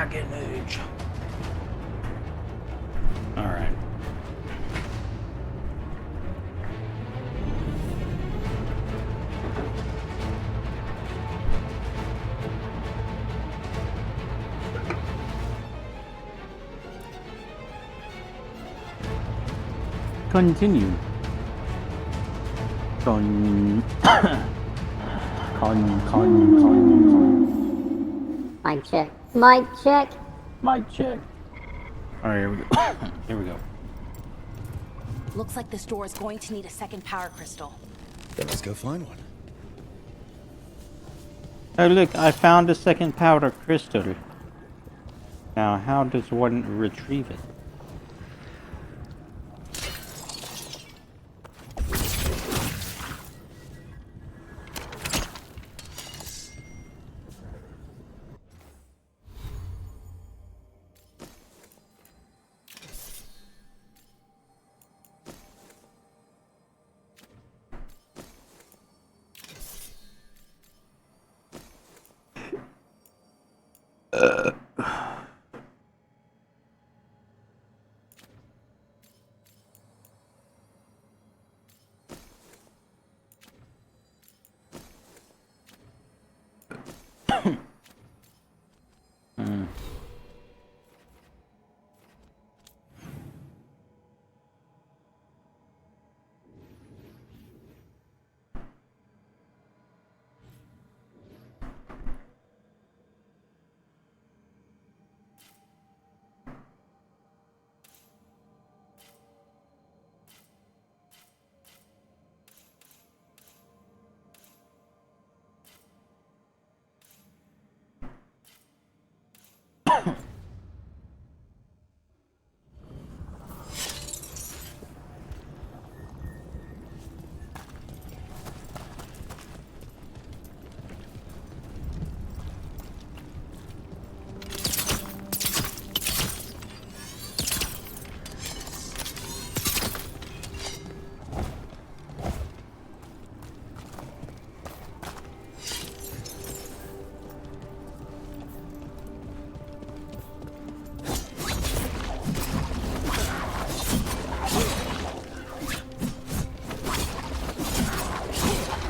dragonage. Alright. Continue. Mic check. Mic check. Mic check. Alright, here we go. Here we go. Looks like this door is going to need a second power crystal. Then let's go find one. Oh look, I found a second powder crystal. Now, how does one retrieve it?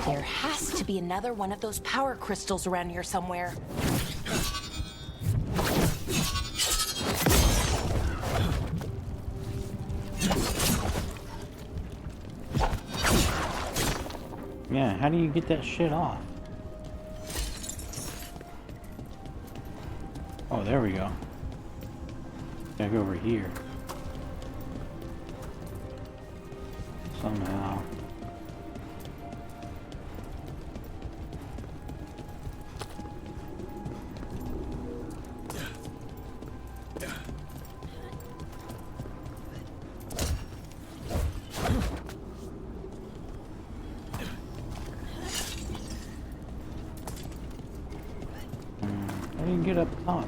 There has to be another one of those power crystals around here somewhere. Yeah, how do you get that shit off? Oh, there we go. Gotta go over here. Somehow. How do you get up top?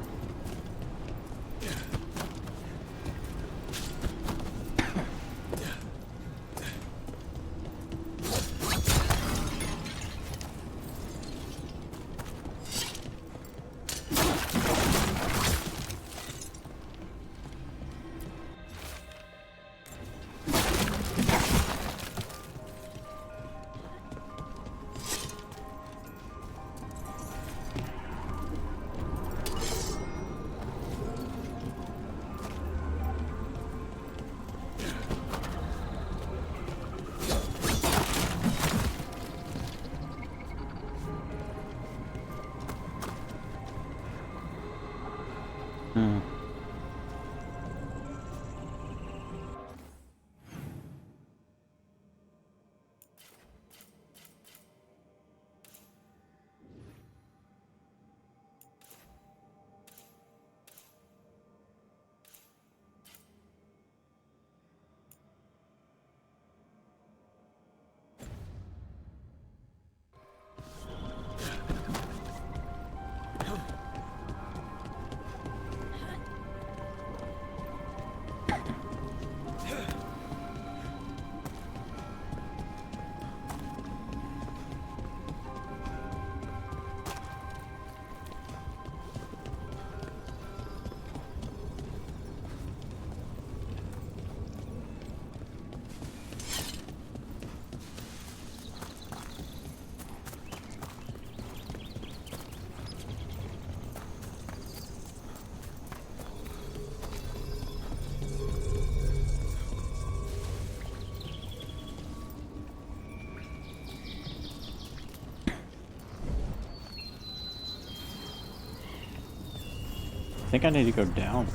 think I need to go down.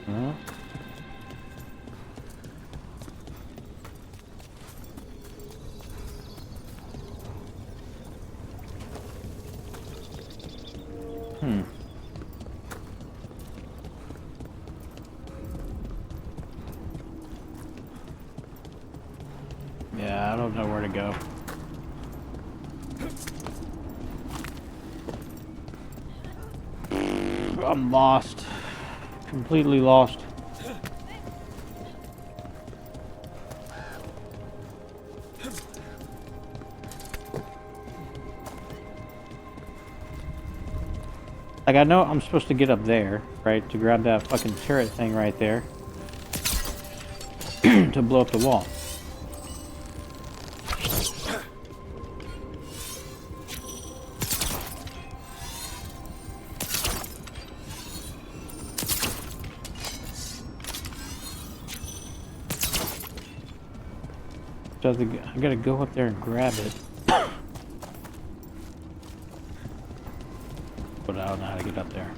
Huh? Yeah, I don't know where to go. I'm lost. Completely lost. Like, I know I'm supposed to get up there, right? To grab that fucking turret thing right there. To blow up the wall. So I gotta go up there and grab it. But I don't know how to get up there.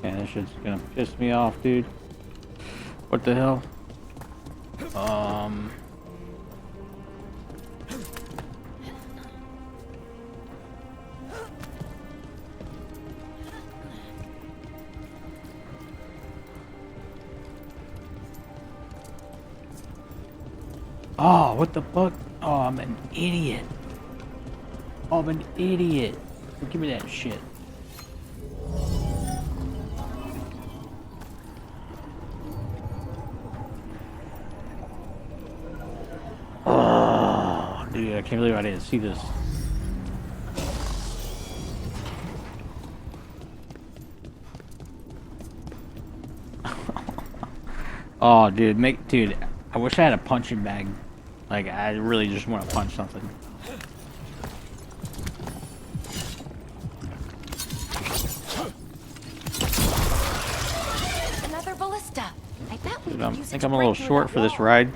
Yeah, this shit's gonna piss me off, dude. What the hell? Oh, what the fuck? Oh, I'm an idiot. Oh, I'm an idiot. Give me that shit. Oh, dude, I can't believe I didn't see this. Oh, dude, I wish I had a punching bag. Like, I really just want to punch something. Another ballista. I bet we Dude, could I use it think to I'm a break little through short that for this wall. ride.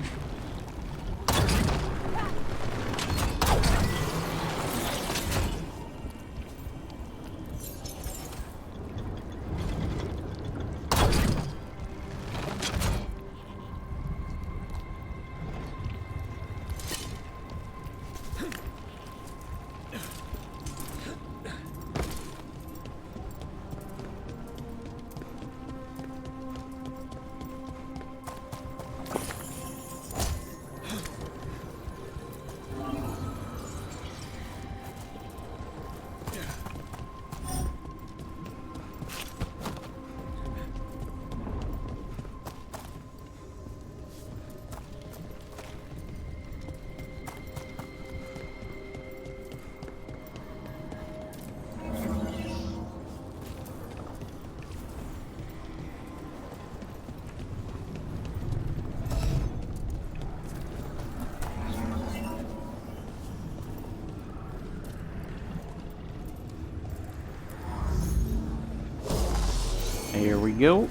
Here we go.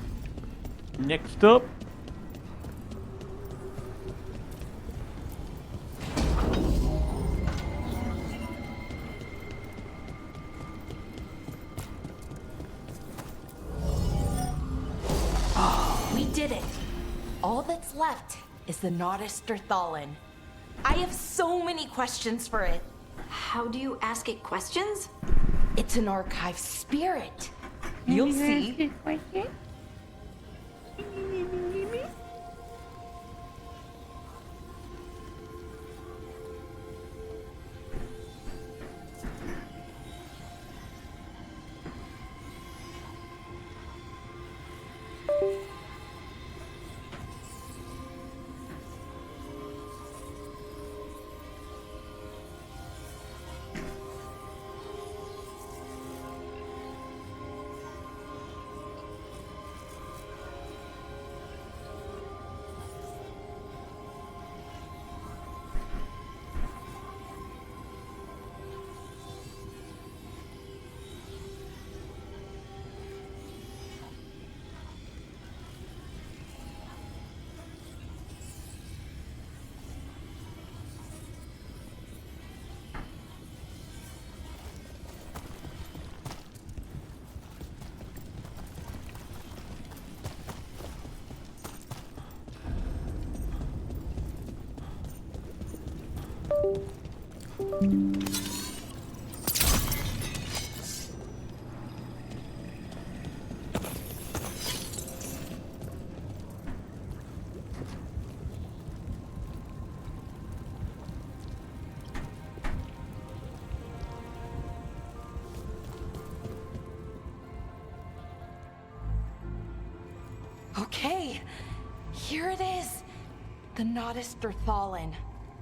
Next up. We did it. All that's left is the Naughtisterthallen. I have so many questions for it. How do you ask it questions? It's an archive spirit. You'll see. Okay, here it is. The Naughtisterthallen.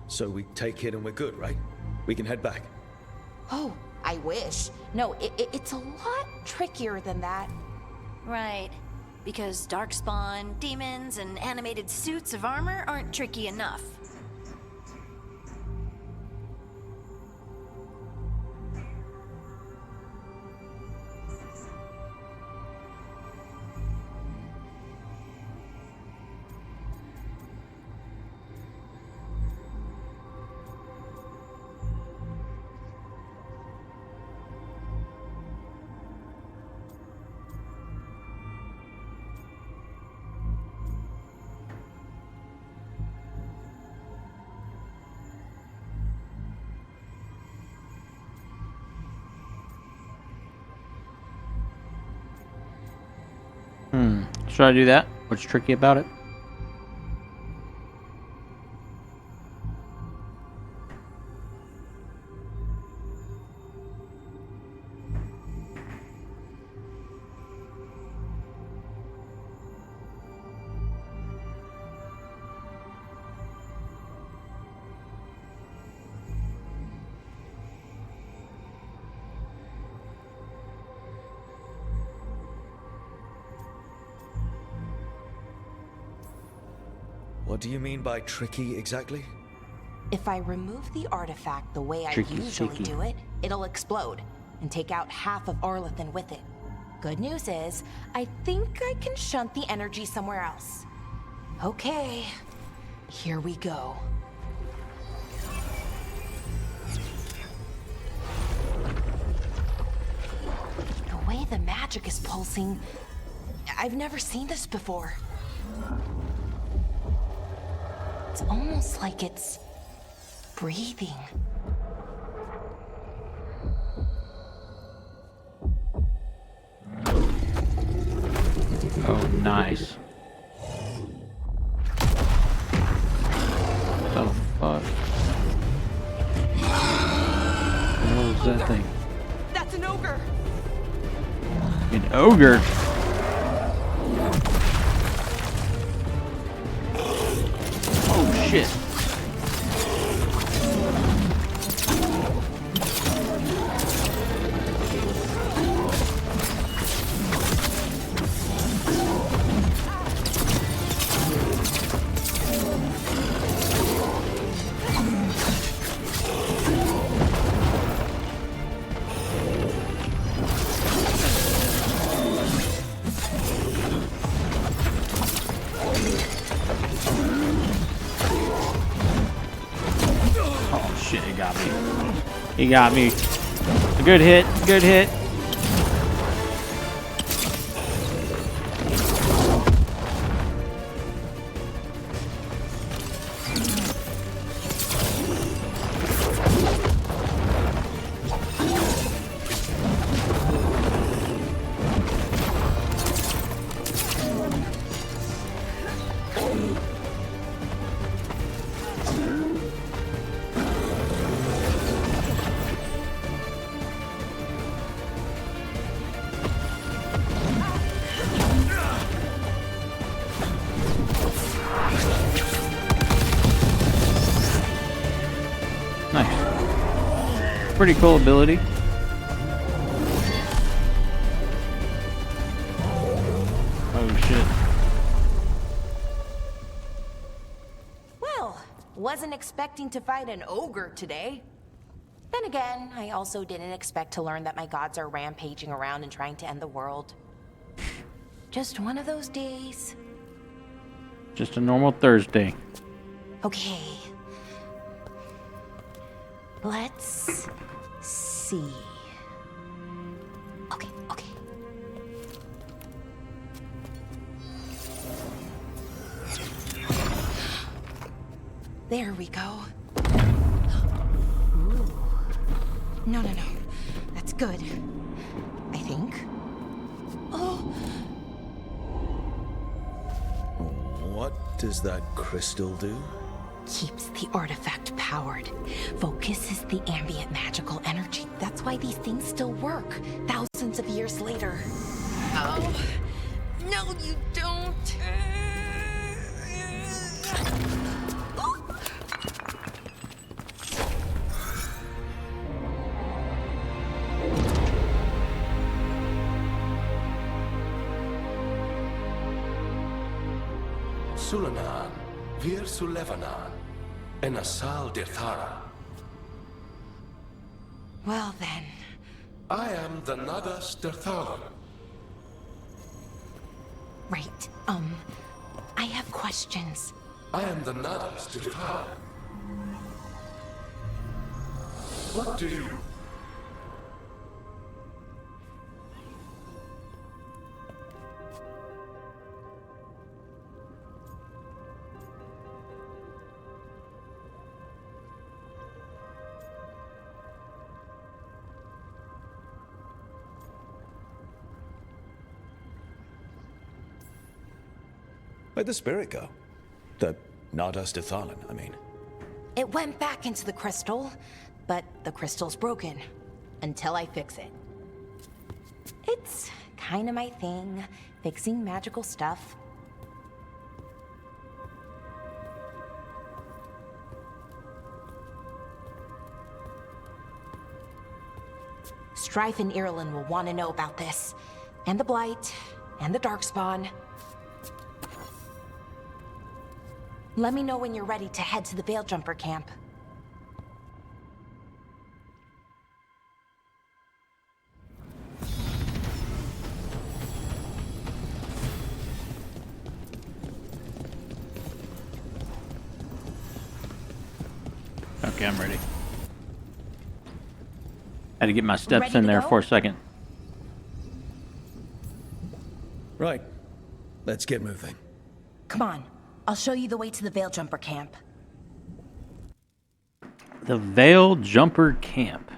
So we take it and we're good, right? We can head back. Oh, I wish. No, it's a lot trickier than that. Right. Because darkspawn, demons, and animated suits of armor aren't tricky enough. Should I do that? What's tricky about it? What do you mean by tricky exactly? If I remove the artifact the way I Tricky, usually tricky. do it, it'll explode and take out half of Arlethan with it. Good news is, I think I can shunt the energy somewhere else. Okay, here we go. The way the magic is pulsing, I've never seen this before. It's almost like it's breathing. Oh, nice. What the fuck? What was that thing? That's an ogre! An ogre? Oh shit. Shit, he got me. He got me. A good hit, good hit. pretty cool ability. Oh shit. Well, wasn't expecting to fight an ogre today. Then again, I also didn't expect to learn that my gods are rampaging around and trying to end the world. Just one of those days. Just a normal Thursday. Okay. Let's see. Okay. There we go. Ooh. No. That's good. I think. Oh. What does that crystal do? Keeps the artifact powered. Focuses the ambient magical energy. That's why these things still work, thousands of years later. Oh. No, you don't. Sulanan, Vir Sulevanan, and Asal Dirthara. Well then. I am the Nadas Dirthalan. Right. I have questions. I am the Nadas Dirthalan. What do you... Where'd the spirit go? The Nadas Dithalan, I mean. It went back into the crystal, but the crystal's broken. Until I fix it. It's kind of my thing, fixing magical stuff. Strife and Irulan will want to know about this. And the Blight, and the Darkspawn. Let me know when you're ready to head to the Veil-Jumper camp. Okay, I'm ready. Had to get my steps Ready in to there go? for a second. Right. Let's get moving. Come on, I'll show you the way to the Veil-Jumper camp. The Veil-Jumper camp.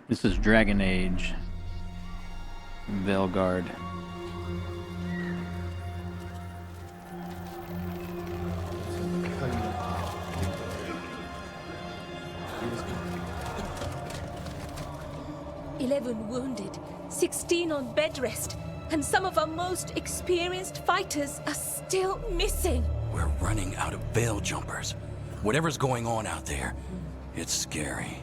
This is Dragon Age. Veilguard. "11 wounded, 16 on bed rest, and some of our most experienced fighters are still missing." We're running out of veil jumpers. Whatever's going on out there, it's scary.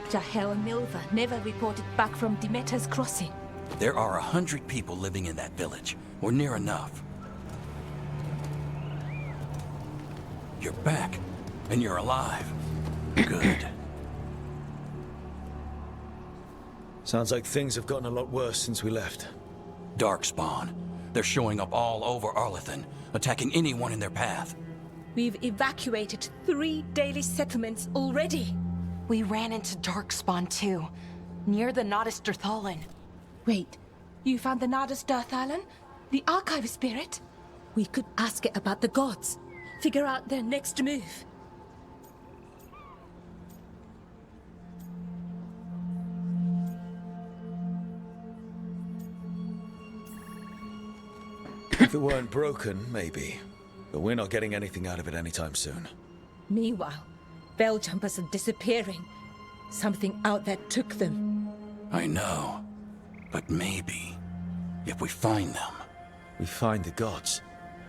Jahel and Milva never reported back from Demeter's crossing. There are 100 people living in that village, or near enough. You're back, and you're alive. Good. Sounds like things have gotten a lot worse since we left. Darkspawn. They're showing up all over Arlethan, attacking anyone in their path. We've evacuated 3 daily settlements already. We ran into Darkspawn too, near the Nadas Dirthalan. Wait, you found the Nadas Dirthalan? The archive spirit? We could ask it about the gods. Figure out their next move. it weren't broken, maybe. But we're not getting anything out of it anytime soon. Meanwhile, veil jumpers are disappearing. Something out there took them. I know. But maybe, if we find them... We find the gods.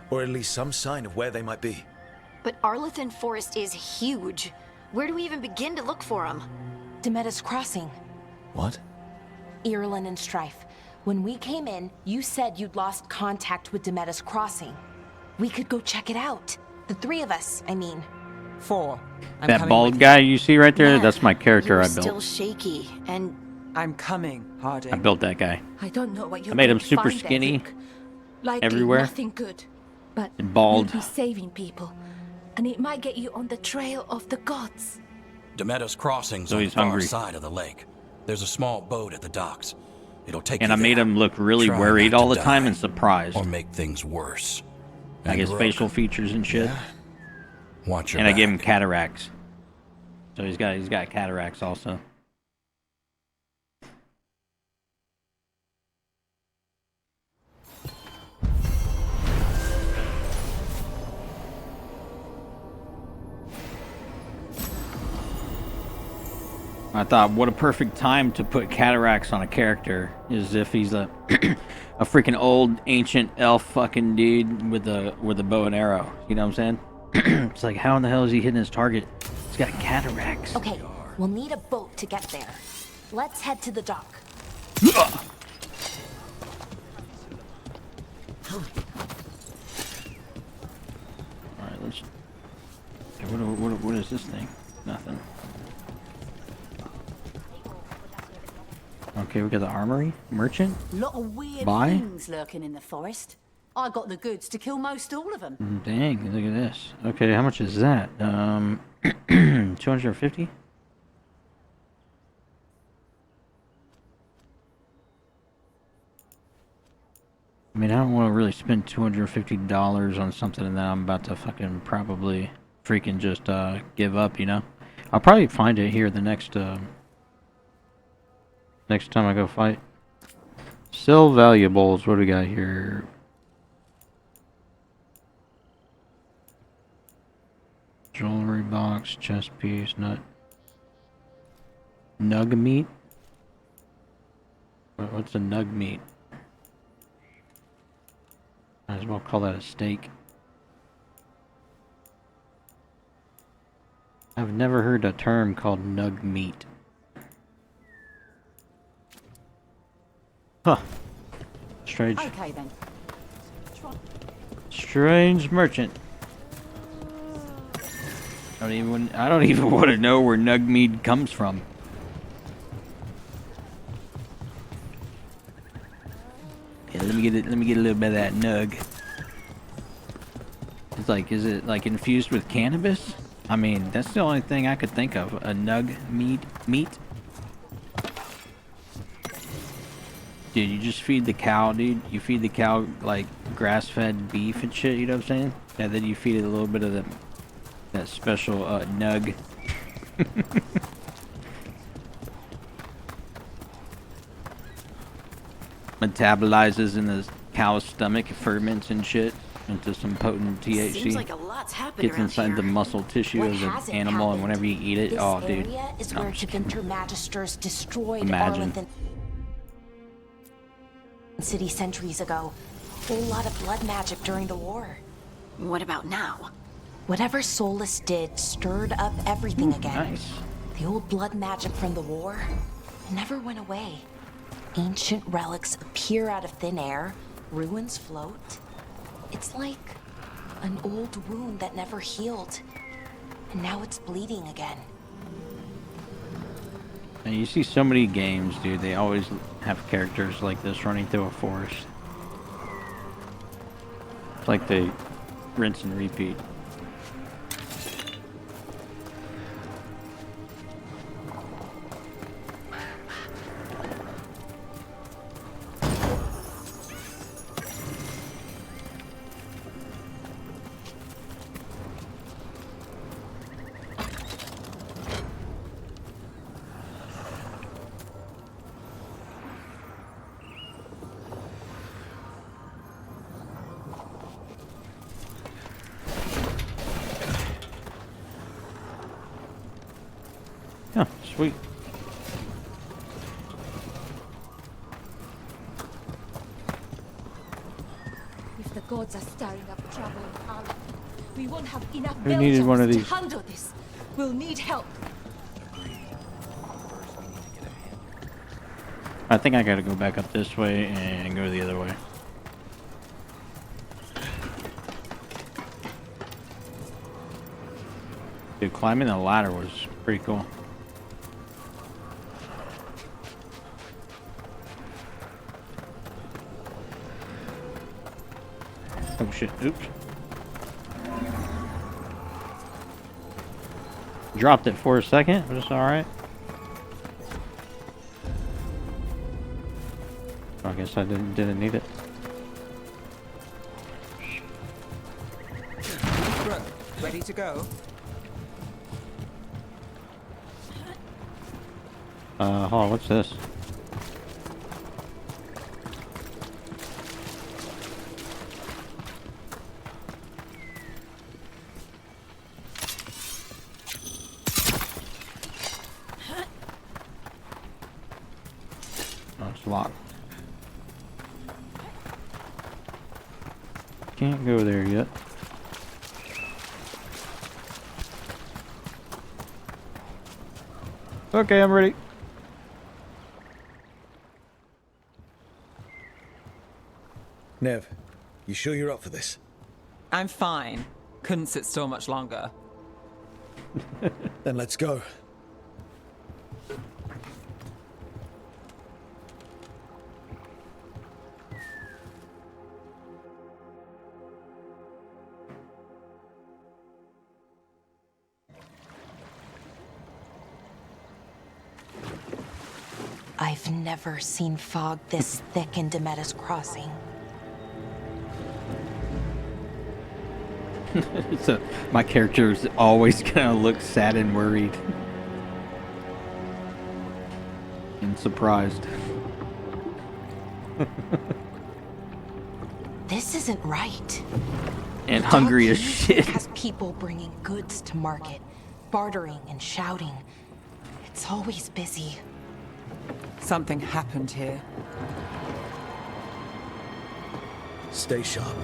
Or at least some sign of where they might be. But Arlethan Forest is huge. Where do we even begin to look for them? Demeda's Crossing. What? Irulan and Strife. When we came in, you said you'd lost contact with Demeda's Crossing. We could go check it out. The three of us, I mean. 4. I'm That coming bald with guy you see right there, Man, that's my character you were I built. still shaky, and you. I'm coming, Harding. I built that guy. I don't know what you're I made going him to super find there, skinny, Vic. Likely everywhere. nothing good. But And bald. we'll be saving people. And it might get you on the trail of the gods. Demeda's Crossing's So on the he's far hungry. side of the lake. There's a small boat at the docks. It'll take And you I made there. him look really Try worried not all to the time die, and surprised. Or make things worse. Like his Rook, facial features and shit. watch your And I gave him back. cataracts. So he's got cataracts also. I thought, what a perfect time to put cataracts on a character is if he's a a freaking old ancient elf fucking dude with a bow and arrow. You know what I'm saying? It's like, how in the hell is he hitting his target? He's got cataracts. Okay, we'll need a boat to get there. Let's head to the dock. Alright, let's... Okay, what is this thing? Nothing. Okay, we got the armory. Merchant? Lot of weird Buy? things lurking in the forest. I got the goods to kill most all of them. Dang, look at this. Okay, how much is that? 250? I mean, I don't want to really spend $250 on something that I'm about to fucking probably freaking just give up, you know? I'll probably find it here the next next time I go fight. Still valuables. What do we got here? Jewelry box, chest piece, nut. Nug meat? What's a nug meat? Might as well call that a steak. I've never heard a term called nug meat. Huh. Strange. Okay then. Strange merchant. I don't even want to know where nug meat comes from. Yeah, let me get a little bit of that nug. It's like, is it like infused with cannabis? I mean, that's the only thing I could think of. A nug meat. Dude, you just feed the cow, dude. You feed the cow like grass-fed beef and shit. You know what I'm saying? And then you feed it a little bit of that special nug. Metabolizes in the cow's stomach, ferments and shit into some potent THC. seems like a lot's happened Gets around inside here. the muscle tissue What of the hasn't animal, and happened? whenever you eat it, This oh, dude. area is No, where I'm just kidding. Tevinter Magisters destroyed Imagine. Arlethan City centuries ago. Whole lot of blood magic during the war. What about now? Whatever Solus did stirred up everything again. Nice. The old blood magic from the war never went away. Ancient relics appear out of thin air, ruins float. It's like an old wound that never healed, and now it's bleeding again. And you see so many games, dude, they always have characters like this running through a forest. It's like they rinse and repeat. Oh, sweet. If the gods are stirring up trouble in Arlen, we won't have enough Who needed one of to these? handle this. We'll need help. I think I gotta go back up this way and go the other way. Dude, climbing the ladder was pretty cool. Oh shit, oops. Dropped it for a second, but it's alright. I guess I didn't need it. Brooke, ready to go? Hold on, what's this? Oh, it's locked. Can't go there yet. Okay, I'm ready. Nev, you sure you're up for this? I'm fine. Couldn't sit still much longer. Then let's go. I've never seen fog this thick in Demetis Crossing. So my character is always gonna look sad and worried and surprised. This isn't right. And hungry as Dog shit. has people bringing goods to market, bartering and shouting. It's always busy. Something happened here. Stay sharp.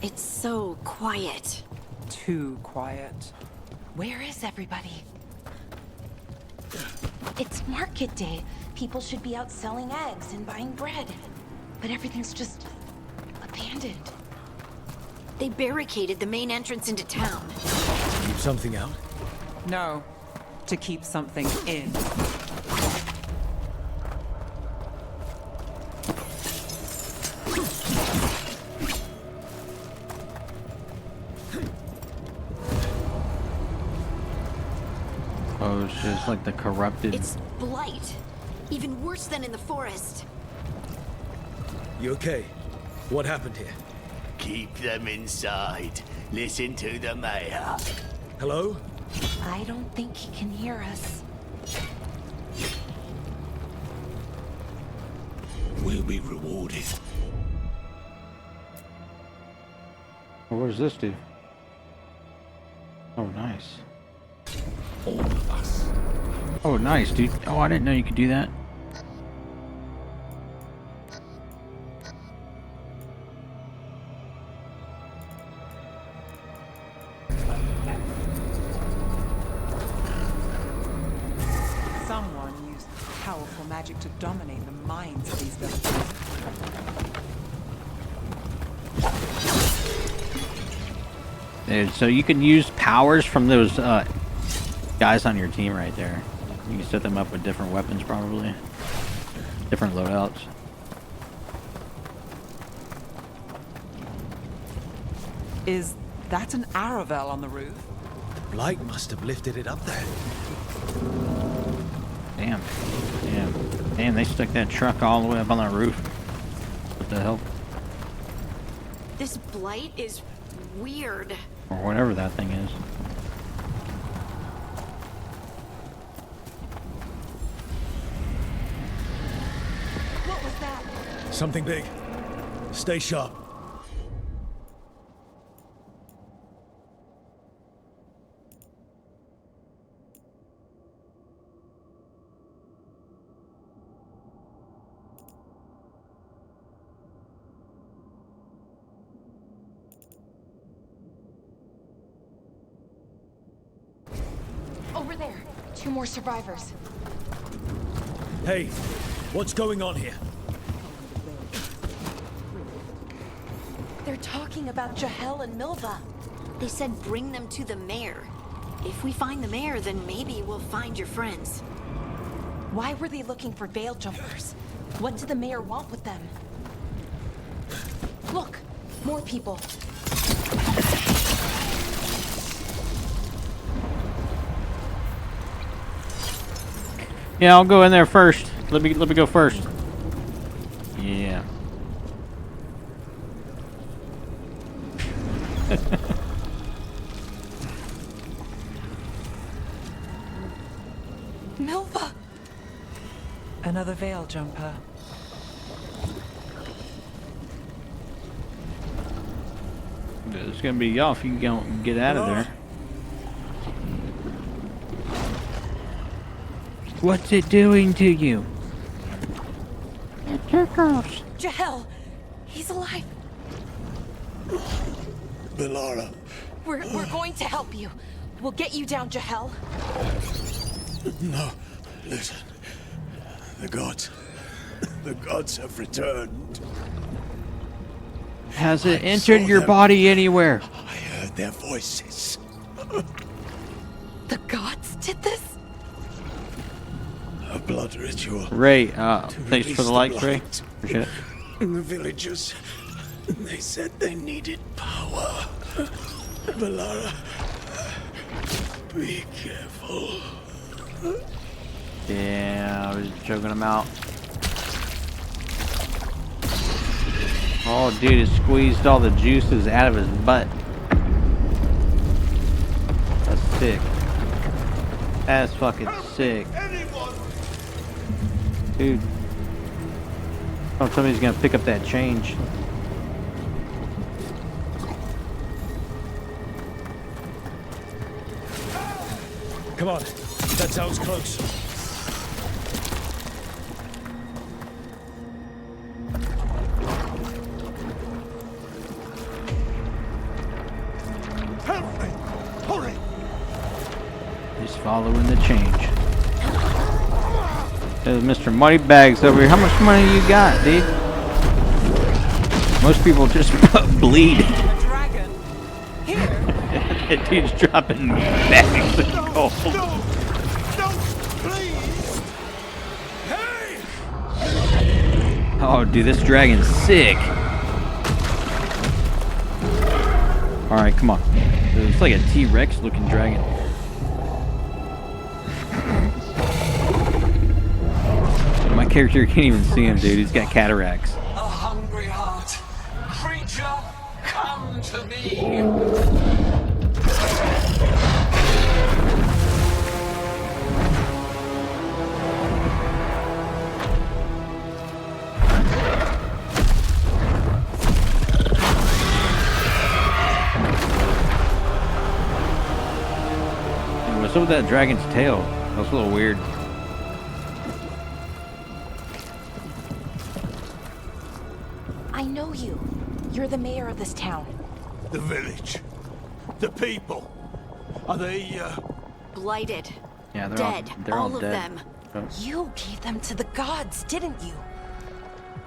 It's so quiet. Too quiet. Where is everybody? It's market day. People should be out selling eggs and buying bread. But everything's just abandoned. They barricaded the main entrance into town. Keep something out? No, to keep something in. Oh, it's just like the corrupted. It's blight. Even worse than in the forest. You okay? What happened here? Keep them inside. Listen to the mayor. Hello? I don't think he can hear us. We'll be rewarded. What does this do? Oh, nice. All of us. Oh, nice, dude. Oh, I didn't know you could do that. Someone used powerful magic to dominate the minds of these villagers. Dude, so you can use powers from those guys on your team right there. You can set them up with different weapons, probably. Different loadouts. Is that an Aravel on the roof? Blight must have lifted it up there. Damn. Damn. Damn, they stuck that truck all the way up on that roof. What the hell? This blight is weird. Or whatever that thing is. What was that? Something big. Stay sharp. Over there. 2 more survivors. Hey, what's going on here? They're talking about Jahel and Milva. They said bring them to the mayor. If we find the mayor, then maybe we'll find your friends. Why were they looking for veil jumpers? What did the mayor want with them? Look, more people. Yeah, I'll go in there first. Let me go first. Yeah. Milva! Another veil jumper. It's gonna be y'all if you don't get out of there. What's it doing to you? It tickles. Jahel! He's alive! Belara. We're going to help you. We'll get you down, Jahel. No, listen. The gods have returned. Has it entered your body anywhere? I heard their voices. The gods did this? A blood ritual. Ray, thanks for the likes, Ray. Appreciate it. The villagers, they said they needed power. Belara, be careful. Yeah, I was choking him out. Oh, dude, it squeezed all the juices out of his butt. That's sick. That's fucking sick. Dude. Oh, somebody's gonna pick up that change. Come on, that sounds close. Help me! Hurry! Just following the change. There's Mr. Moneybags over here. How much money you got, dude? Most people just bleed. A dragon. Here. That dude's dropping bags of gold. No, please! Hey! Oh, dude, this dragon's sick. Alright, come on. It's like a T-Rex looking dragon. My character can't even see him, dude. He's got cataracts. A hungry heart. Creature, come to me. What's up with that dragon's tail? That's a little weird. I know you. You're the mayor of this town. The village. The people. Are they, Blighted. Yeah, Dead. they're all of dead. them. Oh, You gave them to the gods, didn't you?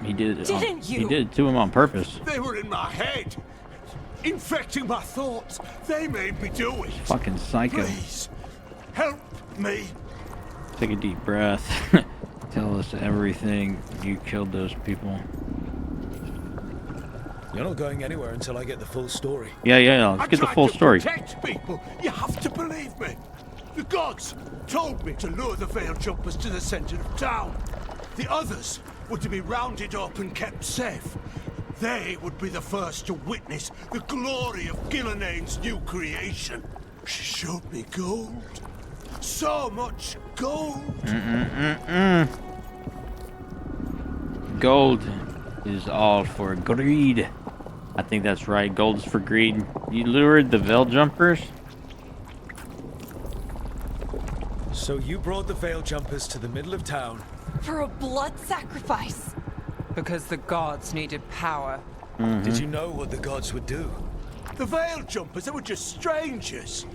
he did it. Didn't He you? did it to him on purpose. they were in my head. Infecting my thoughts. They made me do it. Fucking psycho. Please, help me. Take a deep breath. Tell us everything. You killed those people. You're not going anywhere until I get the full story. Yeah. Let's get the full story. I tried to protect people. You have to believe me. The gods told me to lure the veil jumpers to the center of town. The others were to be rounded up and kept safe. They would be the first to witness the glory of Gillenane's new creation. She showed me gold. So much gold. Gold is all for greed. I think that's right. Gold is for greed. You lured the veil jumpers? So you brought the veil jumpers to the middle of town? For a blood sacrifice. Because the gods needed power. Did you know what the gods would do? The veil jumpers, they were just strangers.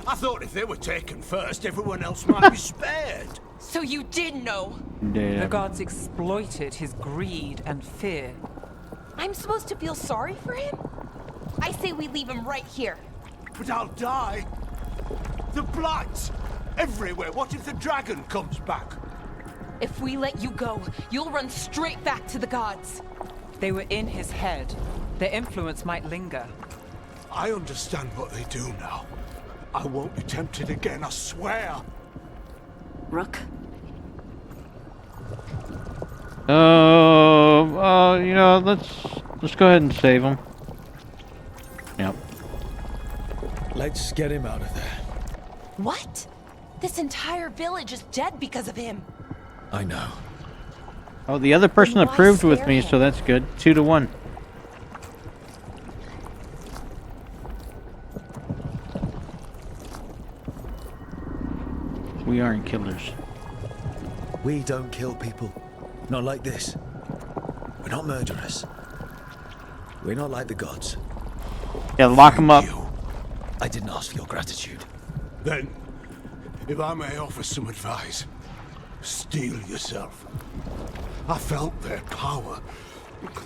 I thought if they were taken first, everyone else might be spared. So you did know? Damn. The gods exploited his greed and fear. I'm supposed to feel sorry for him? I say we leave him right here. But I'll die. The blight! Everywhere. What if the dragon comes back? If we let you go, you'll run straight back to the gods. They were in his head. Their influence might linger. I understand what they do now. I won't be tempted again, I swear. Rook? You know, let's go ahead and save him. Yep. Let's get him out of there. What? This entire village is dead because of him. I know. Oh, the other person Then why approved with spare me, him? so that's good. 2-1. We aren't killers. We don't kill people. Not like this. We're not murderers. We're not like the gods. Yeah, lock him up. I didn't ask for your gratitude. Then, if I may offer some advice, steel yourself. I felt their power.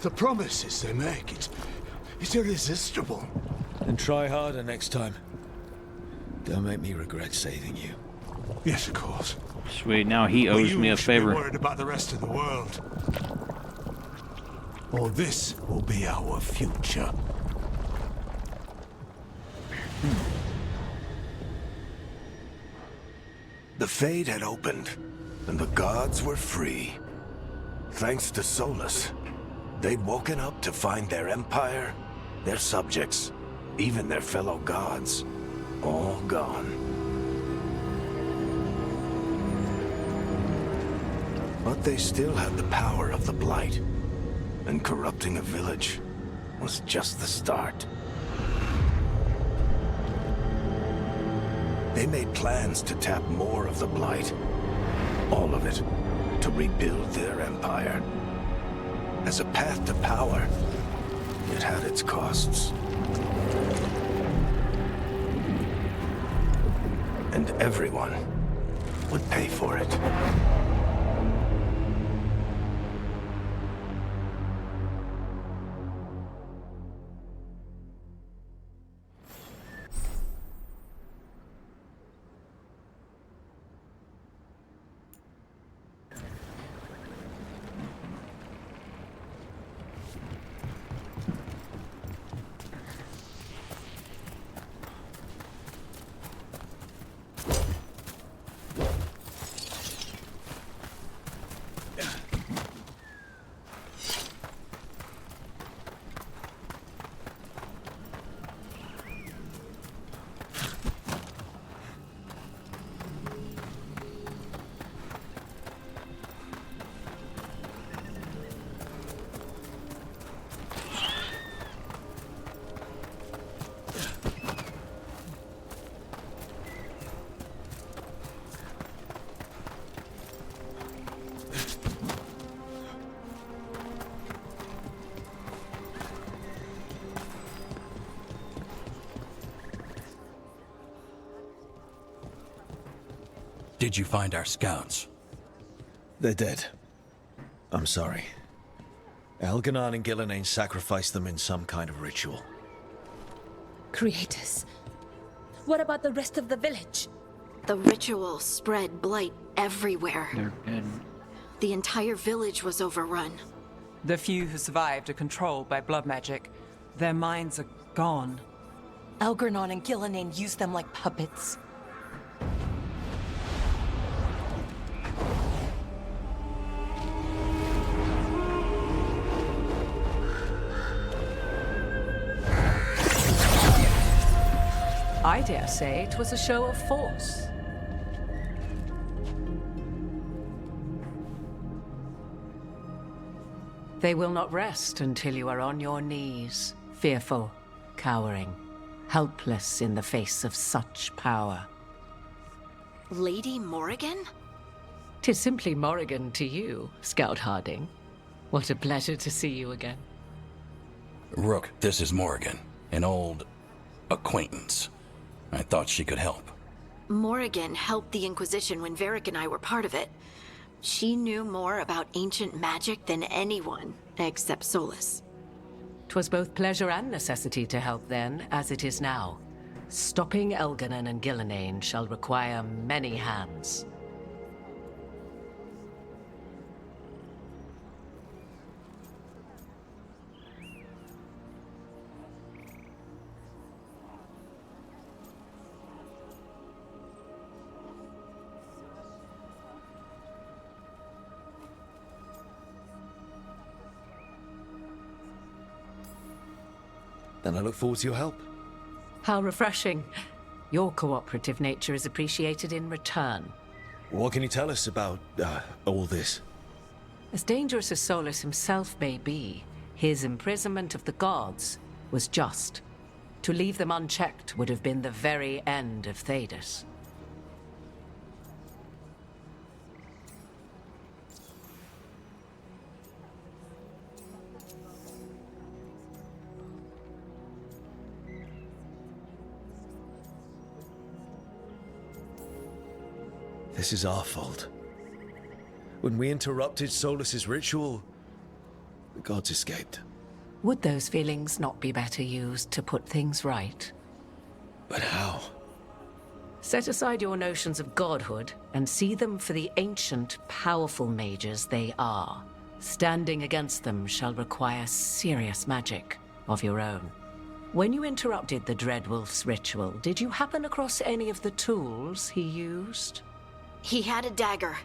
The promises they make, it's irresistible. And try harder next time. Don't make me regret saving you. Yes, of course. Sweet, now he owes me a Be favor. worried about the rest of the world. Or this will be our future. The Fade had opened, and the gods were free. Thanks to Solus, they'd woken up to find their empire, their subjects, even their fellow gods, all gone. But they still had the power of the Blight, and corrupting a village was just the start. They made plans to tap more of the Blight, all of it, to rebuild their empire. As a path to power, it had its costs. And everyone would pay for it. Did you find our scouts? They're dead. I'm sorry. Elganon and Gillenane sacrificed them in some kind of ritual. Creators. What about the rest of the village? The ritual spread blight everywhere. They're dead. The entire village was overrun. The few who survived are controlled by blood magic. Their minds are gone. Elgernon and Gillenane used them like puppets. I dare say it was a show of force. They will not rest until you are on your knees, fearful, cowering, helpless in the face of such power. Lady Morrigan? 'Tis simply Morrigan to you, Scout Harding. What a pleasure to see you again. Rook, this is Morrigan, an old acquaintance. I thought she could help. Morrigan helped the Inquisition when Varric and I were part of it. She knew more about ancient magic than anyone, except Solus. 'Twas both pleasure and necessity to help then, as it is now. Stopping Elganon and Gillenane shall require many hands. Then I look forward to your help. How refreshing. Your cooperative nature is appreciated in return. What can you tell us about, all this? As dangerous as Solus himself may be, his imprisonment of the gods was just. To leave them unchecked would have been the very end of Thedas. This is our fault. When we interrupted Solus's ritual, the gods escaped. Would those feelings not be better used to put things right? But how? Set aside your notions of godhood and see them for the ancient, powerful mages they are. Standing against them shall require serious magic of your own. When you interrupted the Dreadwolf's ritual, did you happen across any of the tools he used? He had a dagger,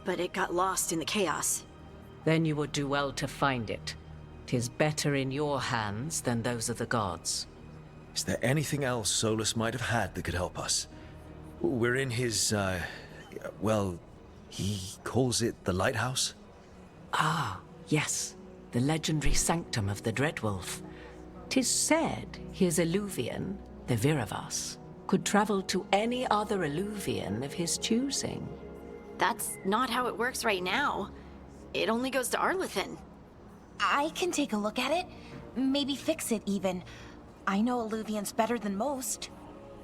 but it got lost in the chaos. Then you would do well to find it. 'Tis better in your hands than those of the gods. Is there anything else Solus might have had that could help us? We're in his, well, he calls it the lighthouse? Ah, yes. The legendary sanctum of the Dreadwolf. 'Tis said his Illuvian, the Viravas, could travel to any other Illuvian of his choosing. That's not how it works right now. It only goes to Arlethan. I can take a look at it. Maybe fix it, even. I know Illuvians better than most.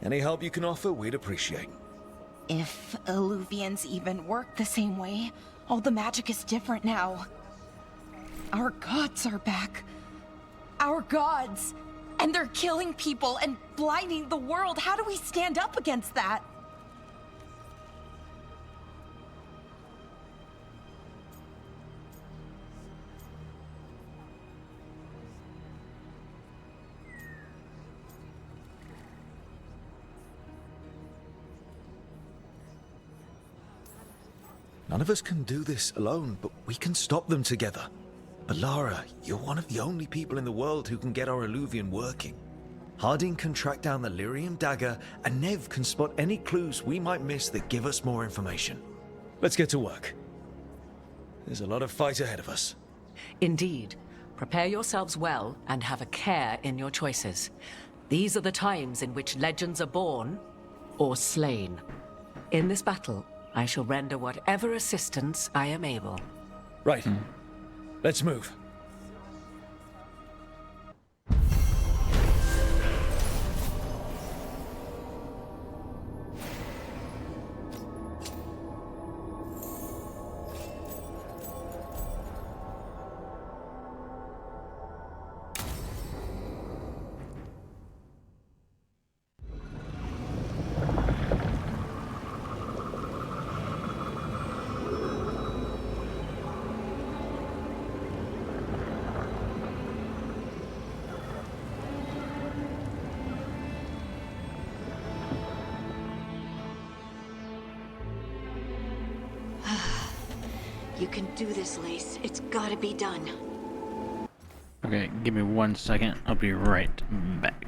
Any help you can offer, we'd appreciate. If Illuvians even work the same way, all the magic is different now. Our gods are back. Our gods! And they're killing people and blinding the world. How do we stand up against that? None of us can do this alone, but we can stop them together. But Lara, you're one of the only people in the world who can get our Illuvian working. Harding can track down the Lyrium dagger, and Nev can spot any clues we might miss that give us more information. Let's get to work. There's a lot of fight ahead of us. Indeed. Prepare yourselves well and have a care in your choices. These are the times in which legends are born or slain. In this battle, I shall render whatever assistance I am able. Right. Let's move. You can do this, Lace. It's gotta be done. Okay, give me 1 second. I'll be right back.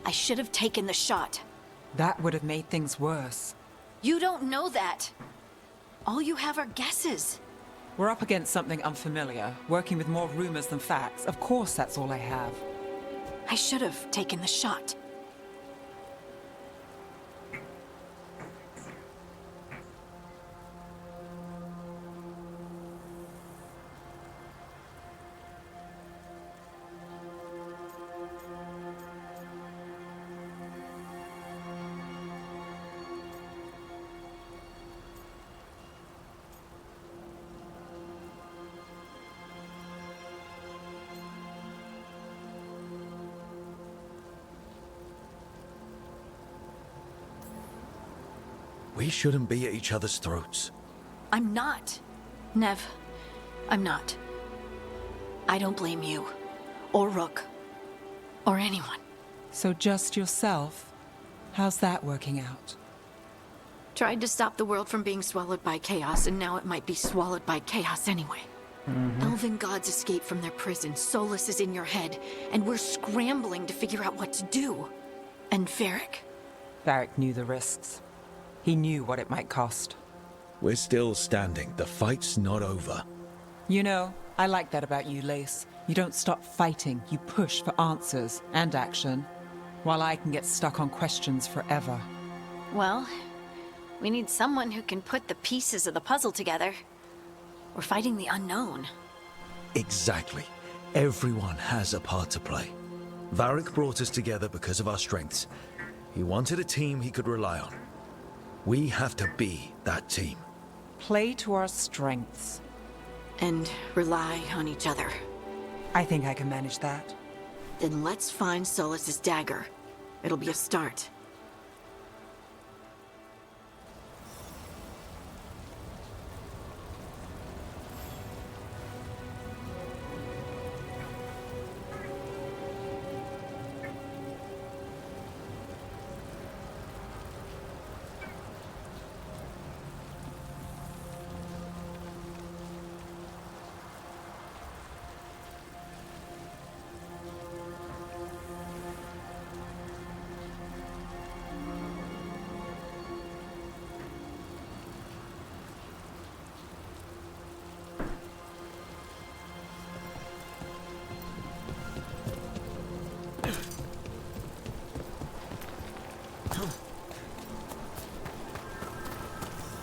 I should have taken the shot. That would have made things worse. You don't know that. All you have are guesses. We're up against something unfamiliar, working with more rumors than facts. Of course, that's all I have. I should have taken the shot. We shouldn't be at each other's throats. I'm not. Nev, I'm not. I don't blame you, or Rook, or anyone. So just yourself? How's that working out? Tried to stop the world from being swallowed by chaos, and now it might be swallowed by chaos anyway. Elven gods escape from their prison, Solus is in your head, and we're scrambling to figure out what to do. And Varric? Varric knew the risks. He knew what it might cost. We're still standing. The fight's not over. You know, I like that about you, Lace. You don't stop fighting. You push for answers and action, while I can get stuck on questions forever. Well, we need someone who can put the pieces of the puzzle together. We're fighting the unknown. Exactly. Everyone has a part to play. Varric brought us together because of our strengths. He wanted a team he could rely on. We have to be that team. Play to our strengths. And rely on each other. I think I can manage that. Then let's find Solus's dagger. It'll be a start.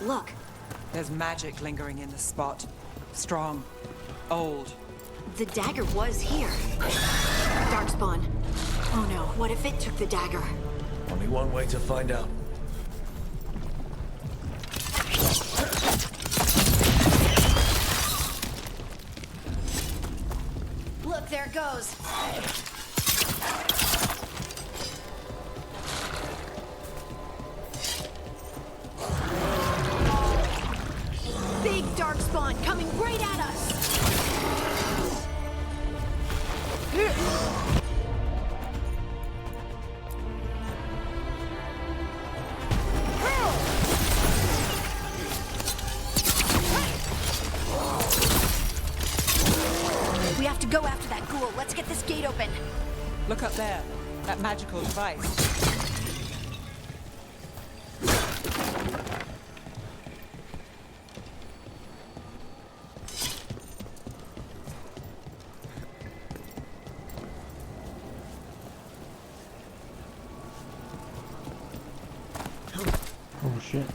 Look. There's magic lingering in the spot. Strong. Old. The dagger was here. Darkspawn. Oh no, what if it took the dagger? Only one way to find out. Look, there it goes. Big Darkspawn coming right at us! We have to go after that ghoul. Let's get this gate open. Look up there. That magical device. Oh shit.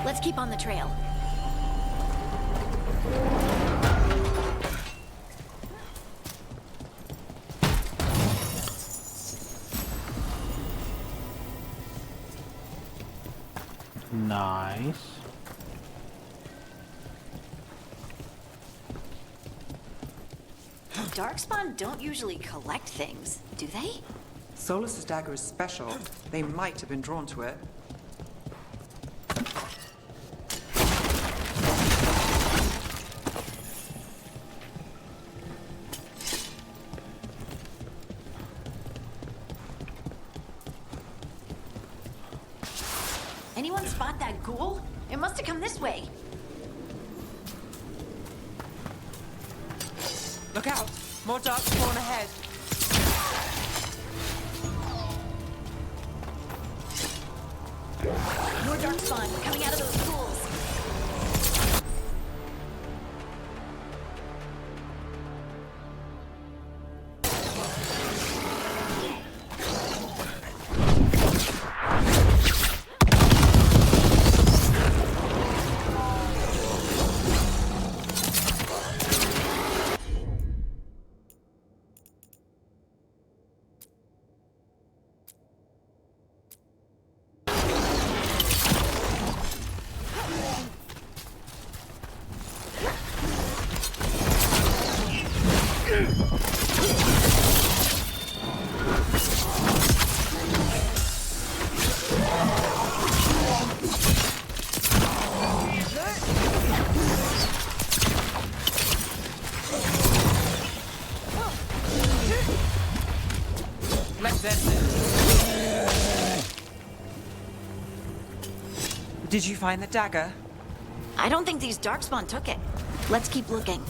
Let's keep on the trail. Nice. Darkspawn don't usually collect things, do they? Solus's dagger is special. They might have been drawn to it. Anyone spot that ghoul? It must have come this way. Look out! More dark spawn ahead. More Darkspawn coming out of those ghouls. Did you find the dagger? I don't think these Darkspawn took it. Let's keep looking.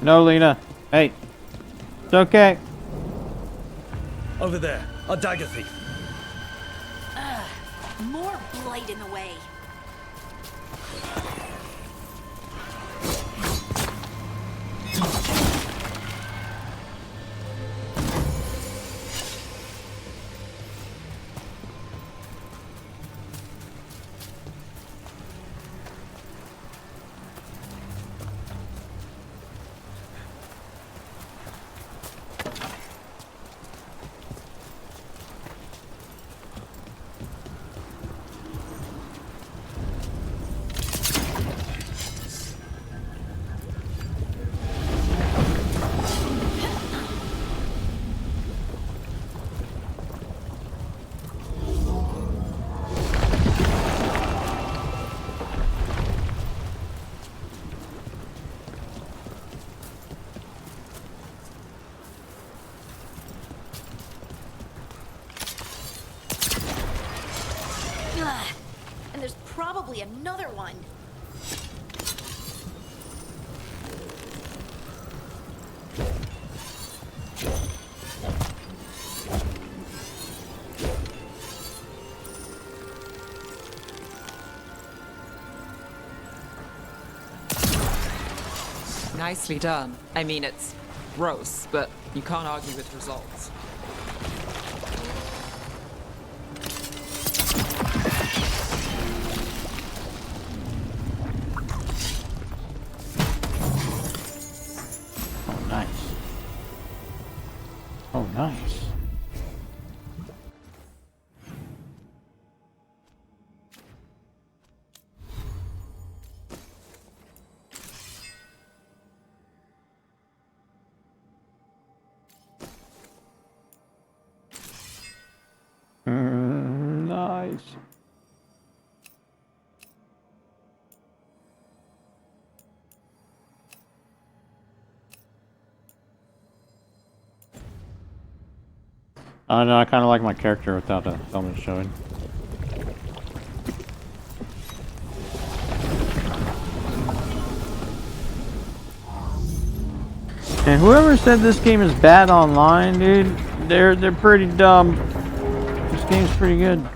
No, Lena. Hey. It's okay. Over there, our dagger thief. More blight in the way. Ugh. And there's probably another one. Nicely done. I mean, it's gross, but you can't argue with results. Oh, nice. Oh, nice. Nice. I know, I kind of like my character without the helmet showing. And whoever said this game is bad online, dude, they're pretty dumb. This game's pretty good.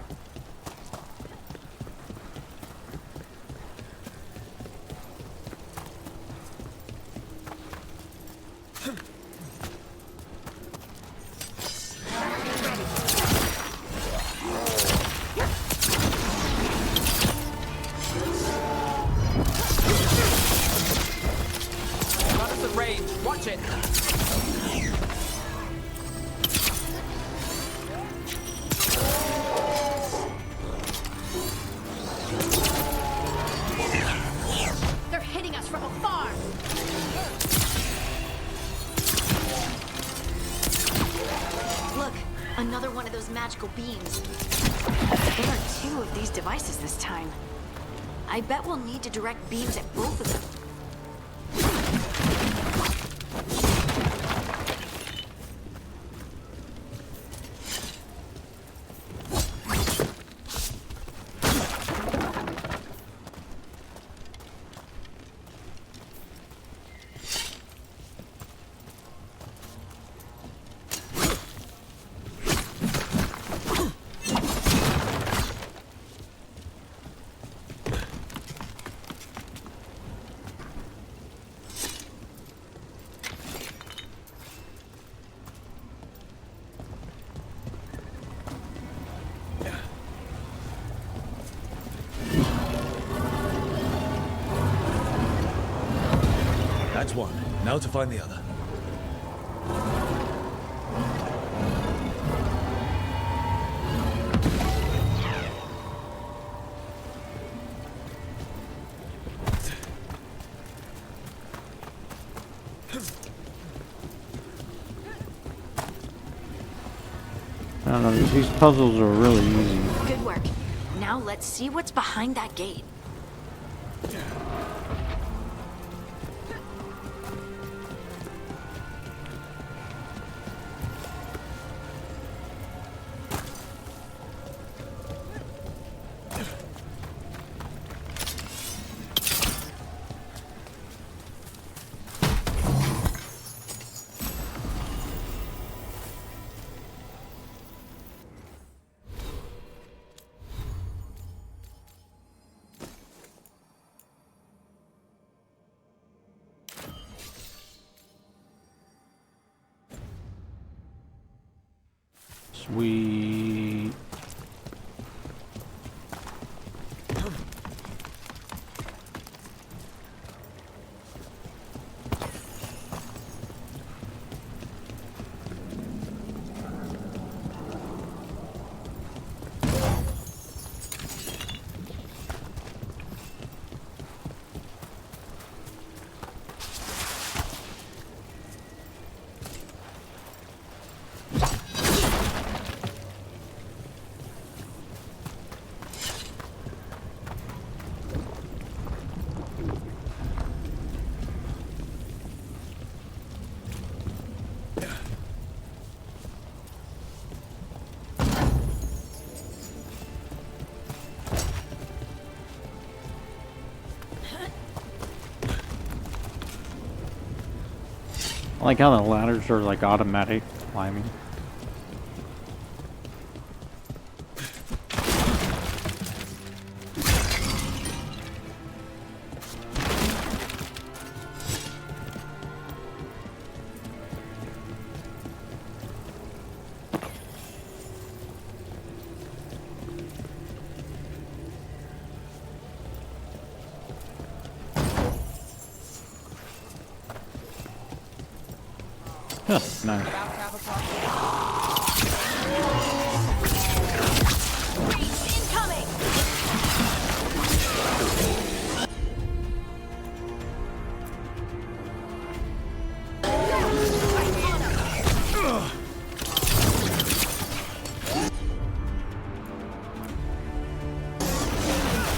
Another one of those magical beams. There are 2 of these devices this time. I bet we'll need to direct beams at both of them. That's one. Now to find the other. I don't know, these puzzles are really easy. Good work. Now let's see what's behind that gate. Sweet. I like how the ladders are like automatic climbing. Huh, nice.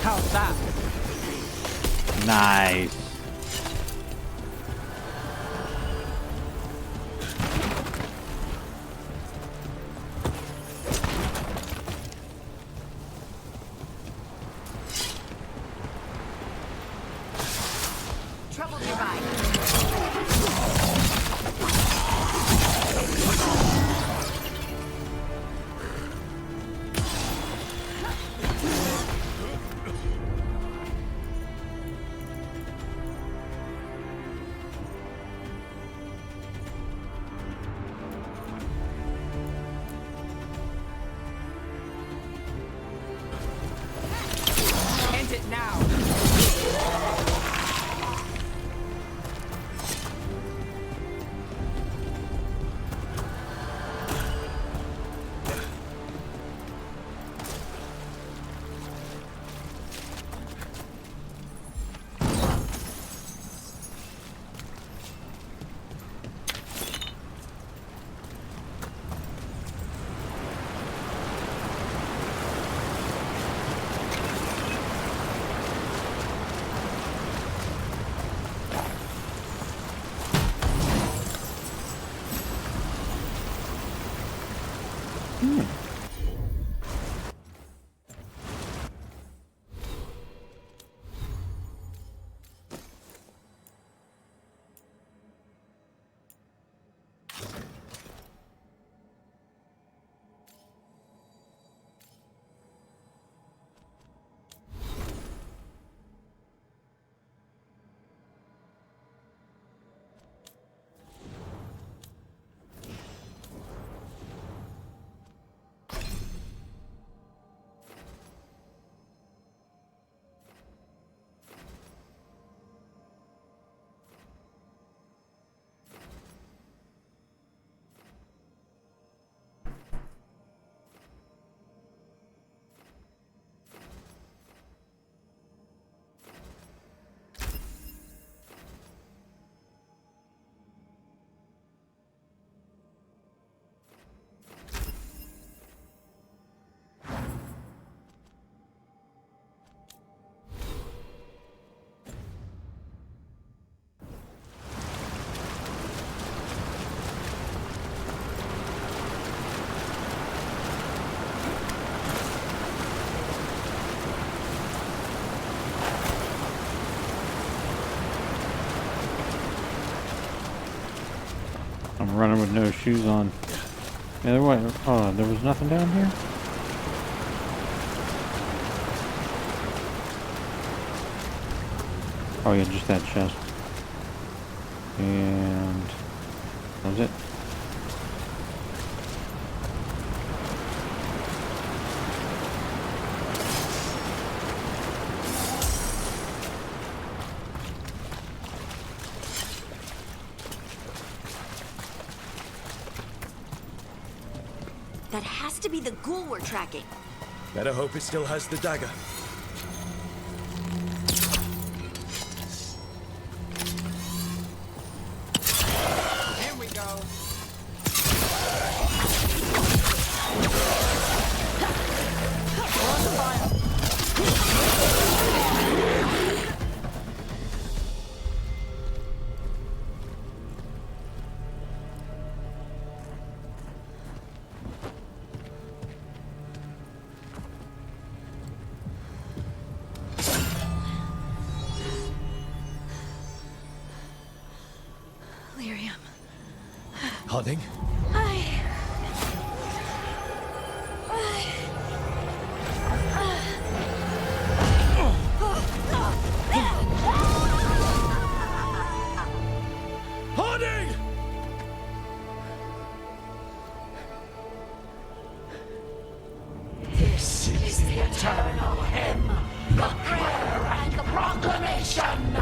How's that? Nice. Trouble nearby. End it now. I'm running with no shoes on. Yeah, there was, oh, there was nothing down here? Oh yeah, just that chest. And that was it. That has to be the ghoul we're tracking. Better hope it still has the dagger. Here we go. On fire. Harding? Harding! This is the eternal hymn, the prayer and the proclamation.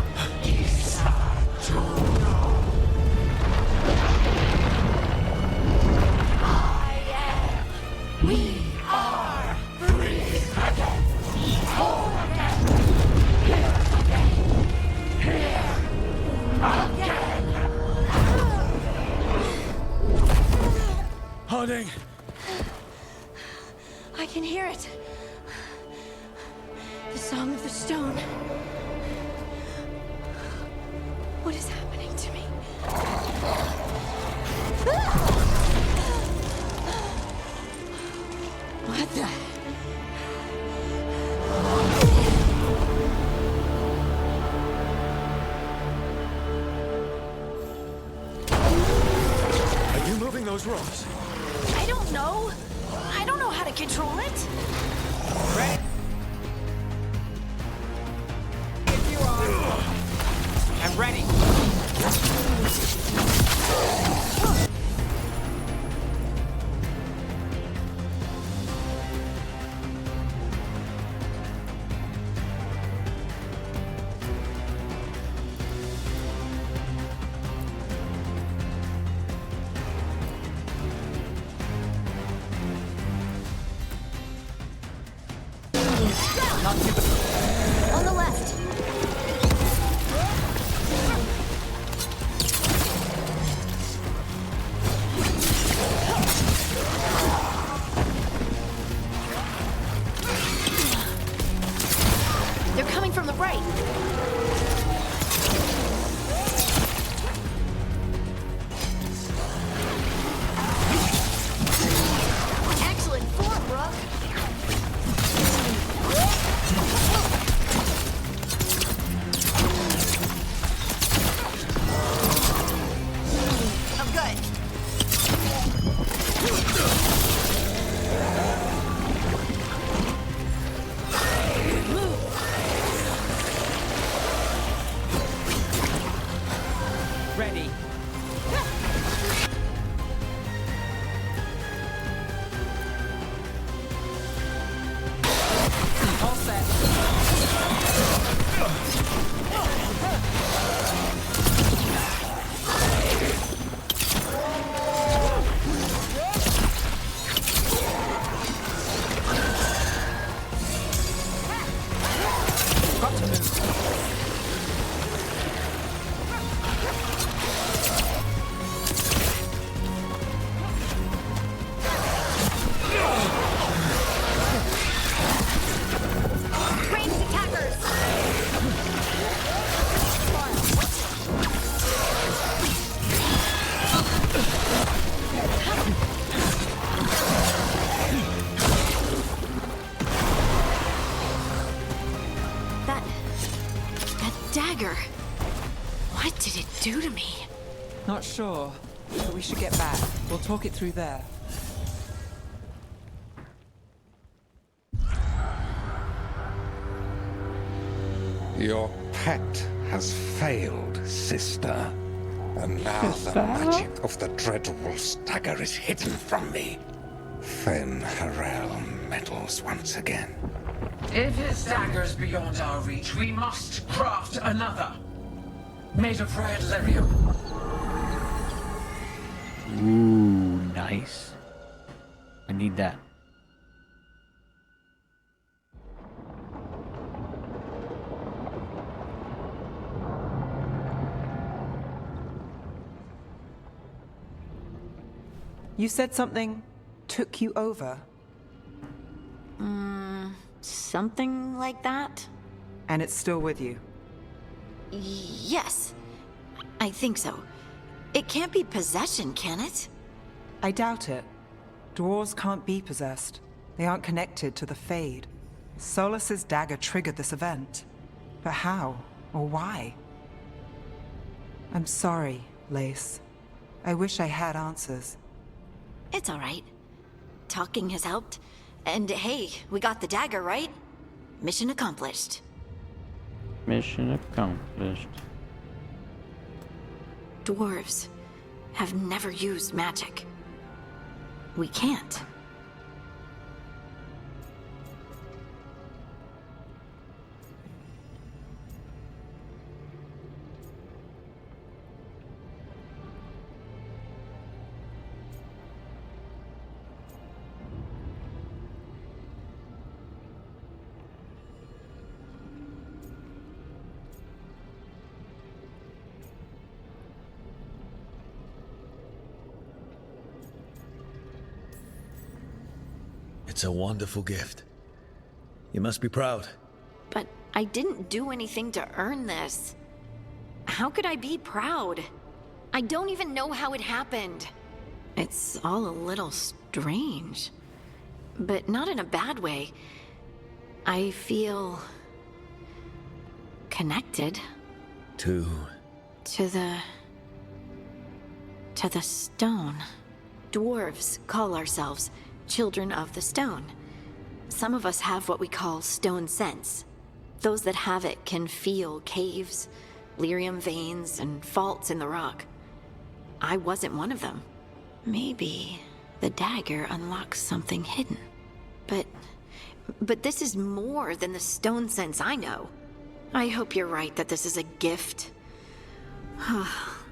We are free again, whole again, here again. Harding! I can hear it. The Song of the Stone. What is happening to me? What the? Are you moving those rocks? I don't know. I don't know how to control it. Ready? If you are. I'm ready. On the left. They're coming from the right. Excellent form, Brooke. I'm good. Ready. All set. Got to move. Ranged attackers. That dagger. What did it do to me? Not sure, but we should get back. We'll talk it through there. Your pet has failed, sister. And now the magic of the dreadful stagger is hidden from me. Fen Harel meddles once again. If his dagger's beyond our reach, we must craft another. Made of red lyrium. Ooh, nice. I need that. You said something took you over, Something like that? and it's still with you. Yes. I think so. It can't be possession, can it? I doubt it. Dwarves can't be possessed. They aren't connected to the Fade. Solus's dagger triggered this event. But how? Or why? I'm sorry, Lace. I wish I had answers. It's all right. Talking has helped. And hey, we got the dagger, right? Mission accomplished. Mission accomplished. Dwarves have never used magic. We can't. It's a wonderful gift. You must be proud. But I didn't do anything to earn this. How could I be proud? I don't even know how it happened. It's all a little strange. But not in a bad way. I feel... connected. To the stone. Dwarves call ourselves Children of the Stone. Some of us have what we call stone sense. Those that have it can feel caves, lyrium veins, and faults in the rock. I wasn't one of them. Maybe the dagger unlocks something hidden. But this is more than the stone sense I know. I hope you're right that this is a gift.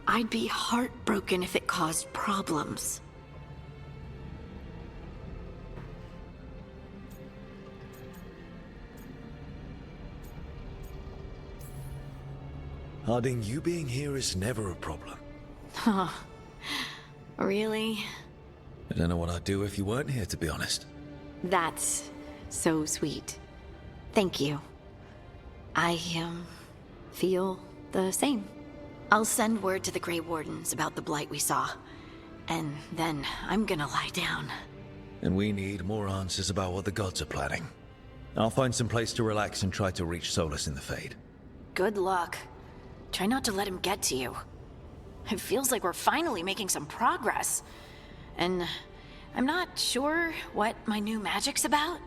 I'd be heartbroken if it caused problems. Harding, you being here is never a problem. Huh. Really? I don't know what I'd do if you weren't here, to be honest. That's so sweet. Thank you. I, feel the same. I'll send word to the Grey Wardens about the blight we saw. And then I'm gonna lie down. And we need more answers about what the gods are planning. I'll find some place to relax and try to reach Solus in the Fade. Good luck. Try not to let him get to you. It feels like we're finally making some progress. And I'm not sure what my new magic's about,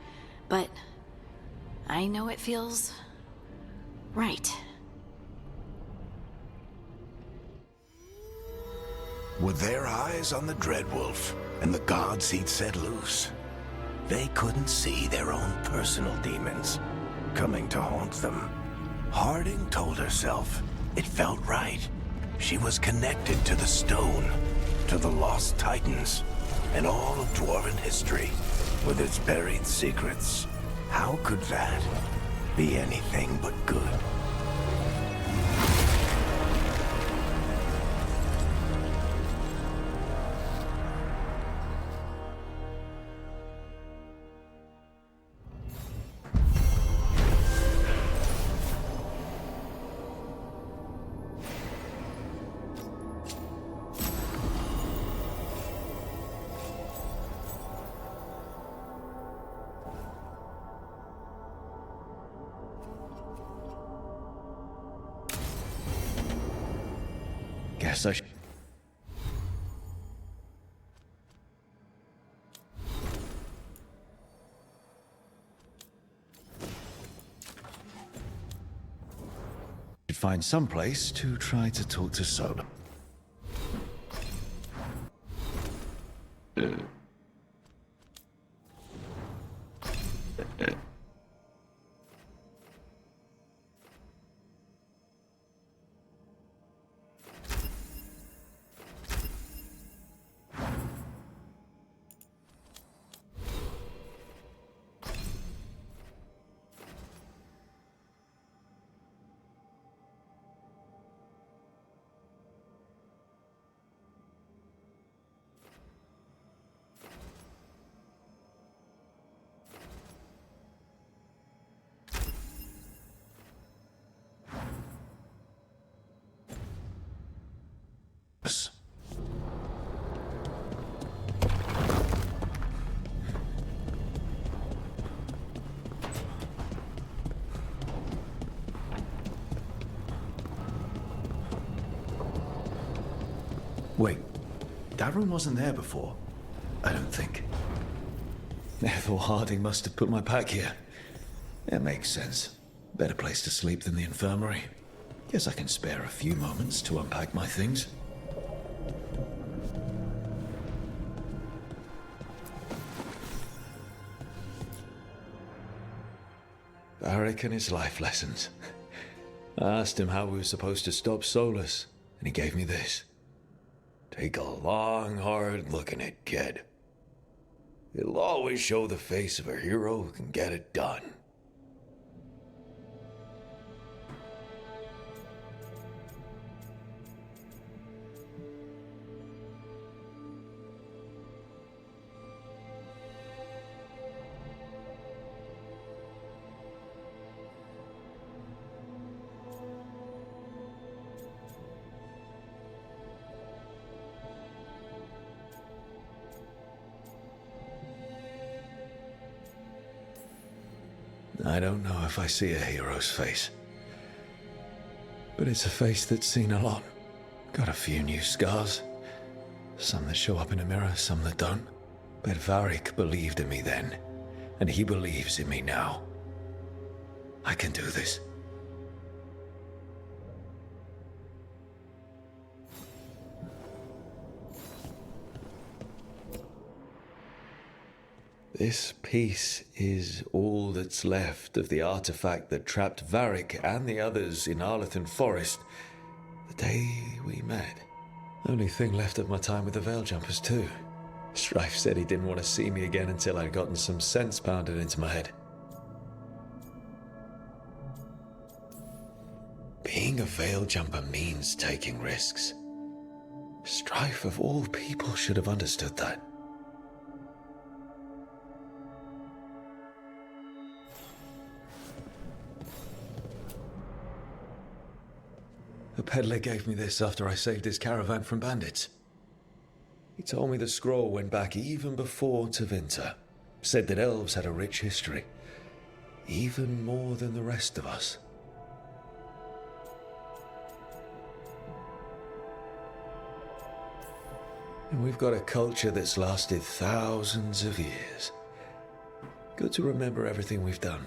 but I know it feels right. With their eyes on the Dreadwolf and the gods he'd set loose, they couldn't see their own personal demons coming to haunt them. Harding told herself it felt right. She was connected to the stone, to the lost titans, and all of Dwarven history with its buried secrets. How could that be anything but good? Guess I should. Find some place to try to talk to Solus. Wait, that room wasn't there before. I don't think. Therefore, Harding must have put my pack here. It makes sense. Better place to sleep than the infirmary. Guess I can spare a few moments to unpack my things. Varric and his life lessons. I asked him how we were supposed to stop Solus, and he gave me this. Take a long, hard look at it, kid. It'll always show the face of a hero who can get it done. I don't know if I see a hero's face. But it's a face that's seen a lot. Got a few new scars. Some that show up in a mirror, some that don't. But Varric believed in me then, and he believes in me now. I can do this. This piece is all that's left of the artifact that trapped Varric and the others in Arlethan Forest the day we met. Only thing left of my time with the Veiljumpers too. Strife said he didn't want to see me again until I'd gotten some sense pounded into my head. Being a Veiljumper means taking risks. Strife of all people should have understood that. A peddler gave me this after I saved his caravan from bandits. He told me the scroll went back even before Tevinter. Said that elves had a rich history, even more than the rest of us. And we've got a culture that's lasted thousands of years. Good to remember everything we've done.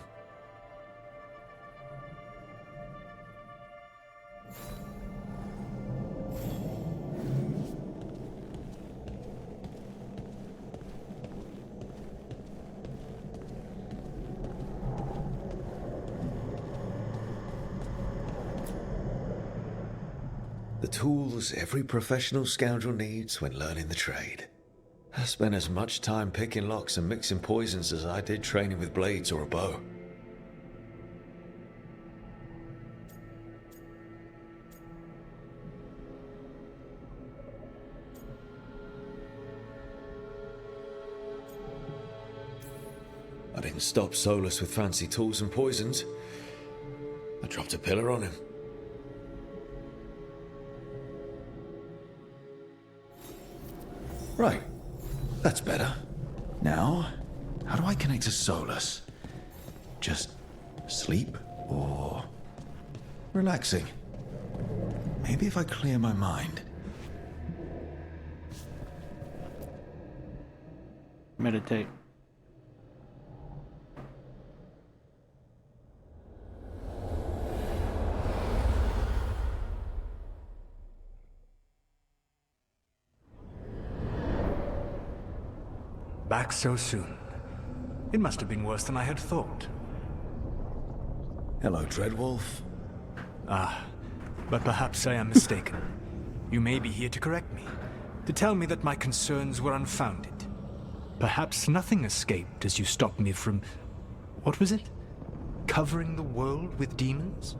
The tools every professional scoundrel needs when learning the trade. I spent as much time picking locks and mixing poisons as I did training with blades or a bow. I didn't stop Solus with fancy tools and poisons. I dropped a pillar on him. Right. That's better. Now, how do I connect to Solus? Just sleep or relaxing? Maybe if I clear my mind. Meditate. Back so soon. It must have been worse than I had thought. Hello, Dreadwolf. Ah, but perhaps I am mistaken. You may be here to correct me, to tell me that my concerns were unfounded. Perhaps nothing escaped as you stopped me from... what was it? Covering the world with demons?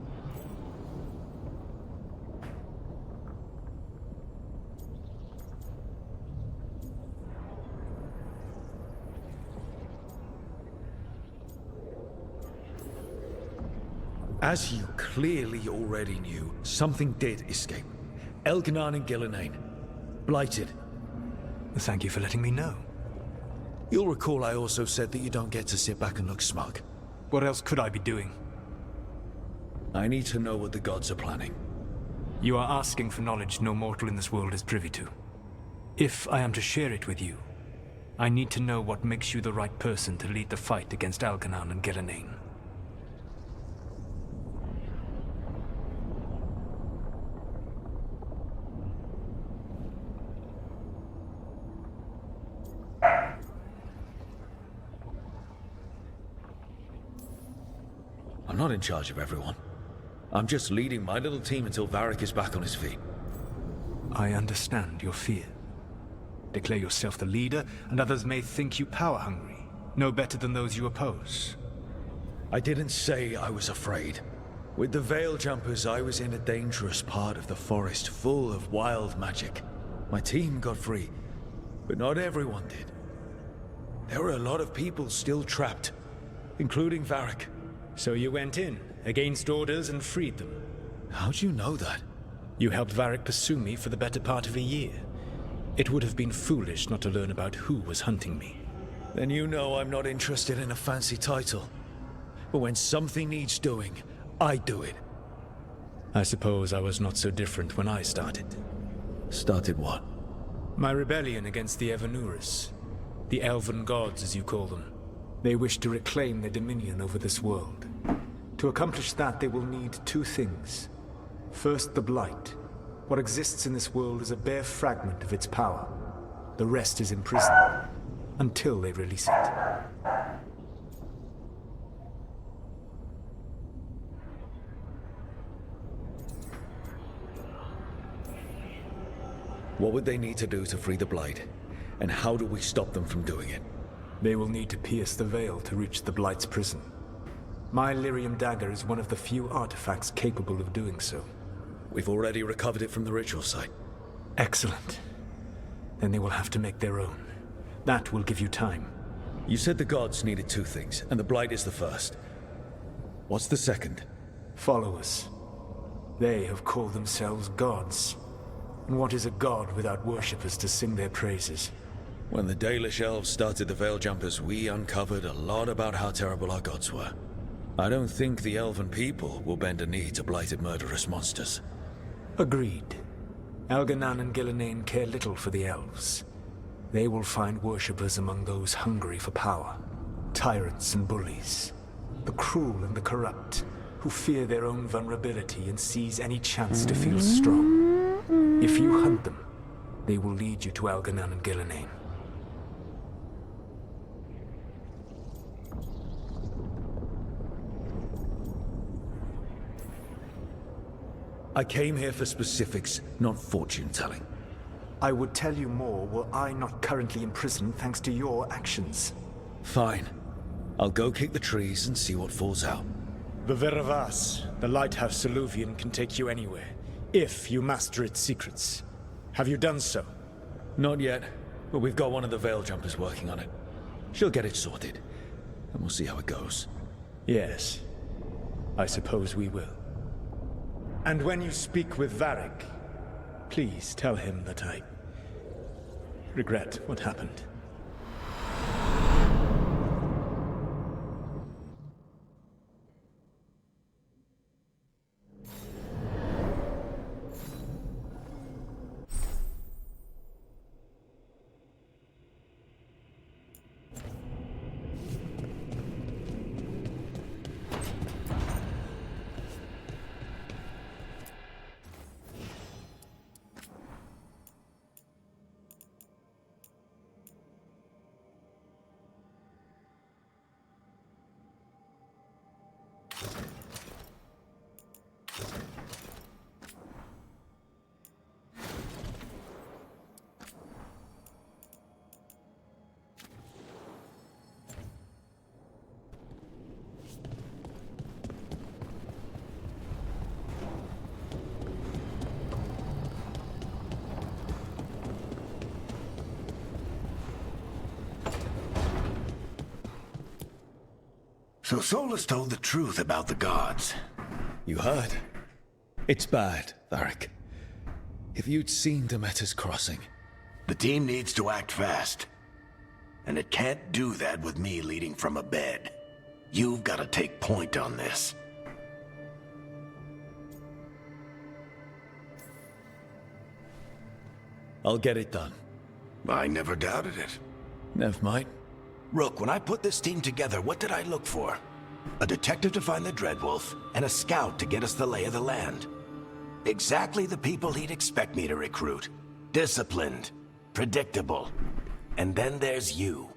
As you clearly already knew, something did escape. Elganan and Gillenane. Blighted. Thank you for letting me know. You'll recall I also said that you don't get to sit back and look smug. What else could I be doing? I need to know what the gods are planning. You are asking for knowledge no mortal in this world is privy to. If I am to share it with you, I need to know what makes you the right person to lead the fight against Algernon and Gillenane. I'm not in charge of everyone. I'm just leading my little team until Varric is back on his feet. I understand your fear. Declare yourself the leader, and others may think you power-hungry, no better than those you oppose. I didn't say I was afraid. With the Veil Jumpers, I was in a dangerous part of the forest full of wild magic. My team got free, but not everyone did. There were a lot of people still trapped, including Varric. So you went in, against orders, and freed them. How'd you know that? You helped Varric pursue me for the better part of a year. It would have been foolish not to learn about who was hunting me. Then you know I'm not interested in a fancy title. But when something needs doing, I do it. I suppose I was not so different when I started. Started what? My rebellion against the Evanuris. The Elven Gods, as you call them. They wish to reclaim their dominion over this world. To accomplish that, they will need two things. First, the Blight. What exists in this world is a bare fragment of its power. The rest is imprisoned, until they release it. What would they need to do to free the Blight? And how do we stop them from doing it? They will need to pierce the veil to reach the Blight's prison. My Lyrium dagger is one of the few artifacts capable of doing so. We've already recovered it from the ritual site. Excellent. Then they will have to make their own. That will give you time. You said the gods needed two things, and the Blight is the first. What's the second? Followers. They have called themselves gods. And what is a god without worshippers to sing their praises? When the Dalish elves started the Veil Jumpers, we uncovered a lot about how terrible our gods were. I don't think the elven people will bend a knee to blighted murderous monsters. Agreed. Algernon and Gillenane care little for the elves. They will find worshippers among those hungry for power. Tyrants and bullies. The cruel and the corrupt, who fear their own vulnerability and seize any chance to feel strong. If you hunt them, they will lead you to Algernon and Gillenane. I came here for specifics, not fortune-telling. I would tell you more were I not currently imprisoned thanks to your actions. Fine. I'll go kick the trees and see what falls out. The Veravas, the lighthouse Soluvian, can take you anywhere, if you master its secrets. Have you done so? Not yet, but we've got one of the Veil Jumpers working on it. She'll get it sorted, and we'll see how it goes. Yes. I suppose we will. And when you speak with Varric, please tell him that I regret what happened. So Solus told the truth about the gods. You heard? It's bad, Varric. If you'd seen Demeter's crossing... The team needs to act fast. And it can't do that with me leading from a bed. You've got to take point on this. I'll get it done. I never doubted it. Never mind. Rook, when I put this team together, what did I look for? A detective to find the Dreadwolf, and a scout to get us the lay of the land. Exactly the people he'd expect me to recruit. Disciplined, predictable. And then there's you.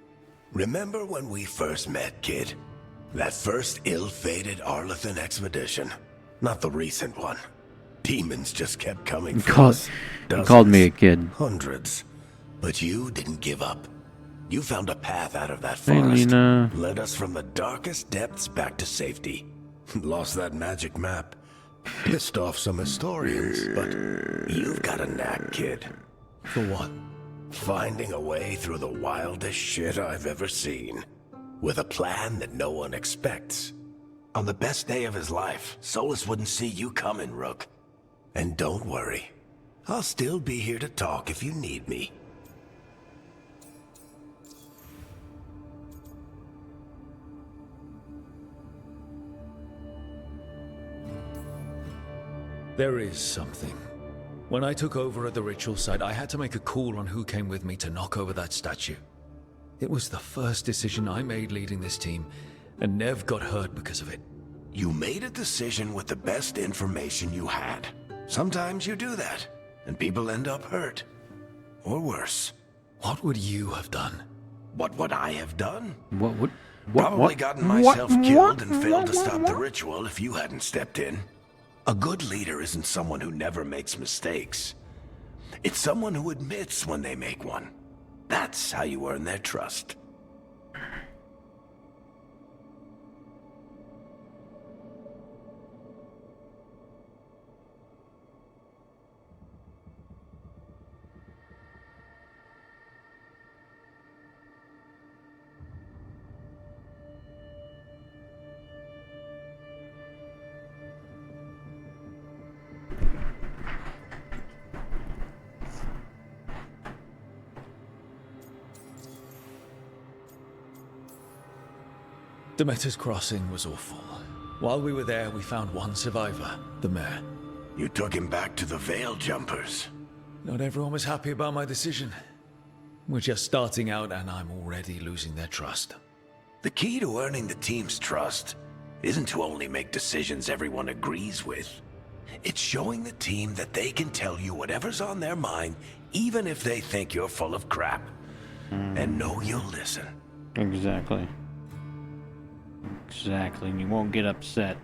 Remember when we first met, kid? That first ill-fated Arlethan expedition. Not the recent one. Demons just kept coming for us. He called me a kid. Hundreds. But you didn't give up. You found a path out of that forest. Led us from the darkest depths back to safety. Lost that magic map. Pissed off some historians, but you've got a knack, kid. For what? Finding a way through the wildest shit I've ever seen. With a plan that no one expects. On the best day of his life, Solus wouldn't see you coming, Rook. And don't worry. I'll still be here to talk if you need me. There is something. When I took over at the ritual site, I had to make a call on who came with me to knock over that statue. It was the first decision I made leading this team, and Nev got hurt because of it. You made a decision with the best information you had. Sometimes you do that, and people end up hurt. Or worse. What would you have done? What would I have done? Probably gotten myself killed and failed to stop the ritual if you hadn't stepped in. A good leader isn't someone who never makes mistakes. It's someone who admits when they make one. That's how you earn their trust. Demeter's Crossing was awful. While we were there, we found one survivor, the mayor. You took him back to the Veil Jumpers. Not everyone was happy about my decision. We're just starting out and I'm already losing their trust. The key to earning the team's trust isn't to only make decisions everyone agrees with. It's showing the team that they can tell you whatever's on their mind, even if they think you're full of crap. And know you'll listen. Exactly. Exactly, and you won't get upset.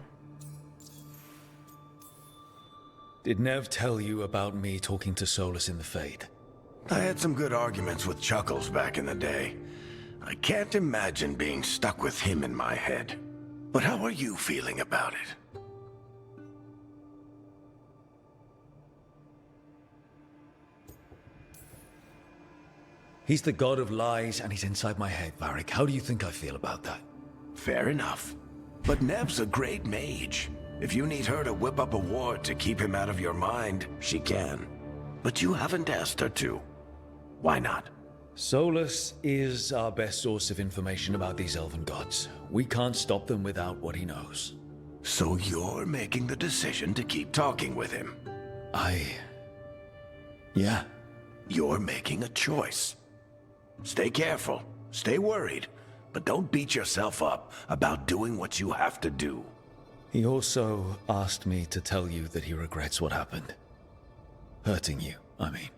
Did Nev tell you about me talking to Solus in the Fade? I had some good arguments with Chuckles back in the day. I can't imagine being stuck with him in my head. But how are you feeling about it? He's the god of lies and he's inside my head, Varric. How do you think I feel about that? Fair enough. But Nev's a great mage. If you need her to whip up a ward to keep him out of your mind, she can. But you haven't asked her to. Why not? Solus is our best source of information about these elven gods. We can't stop them without what he knows. So you're making the decision to keep talking with him? Yeah. You're making a choice. Stay careful, stay worried, but don't beat yourself up about doing what you have to do. He also asked me to tell you that he regrets what happened. Hurting you, I mean.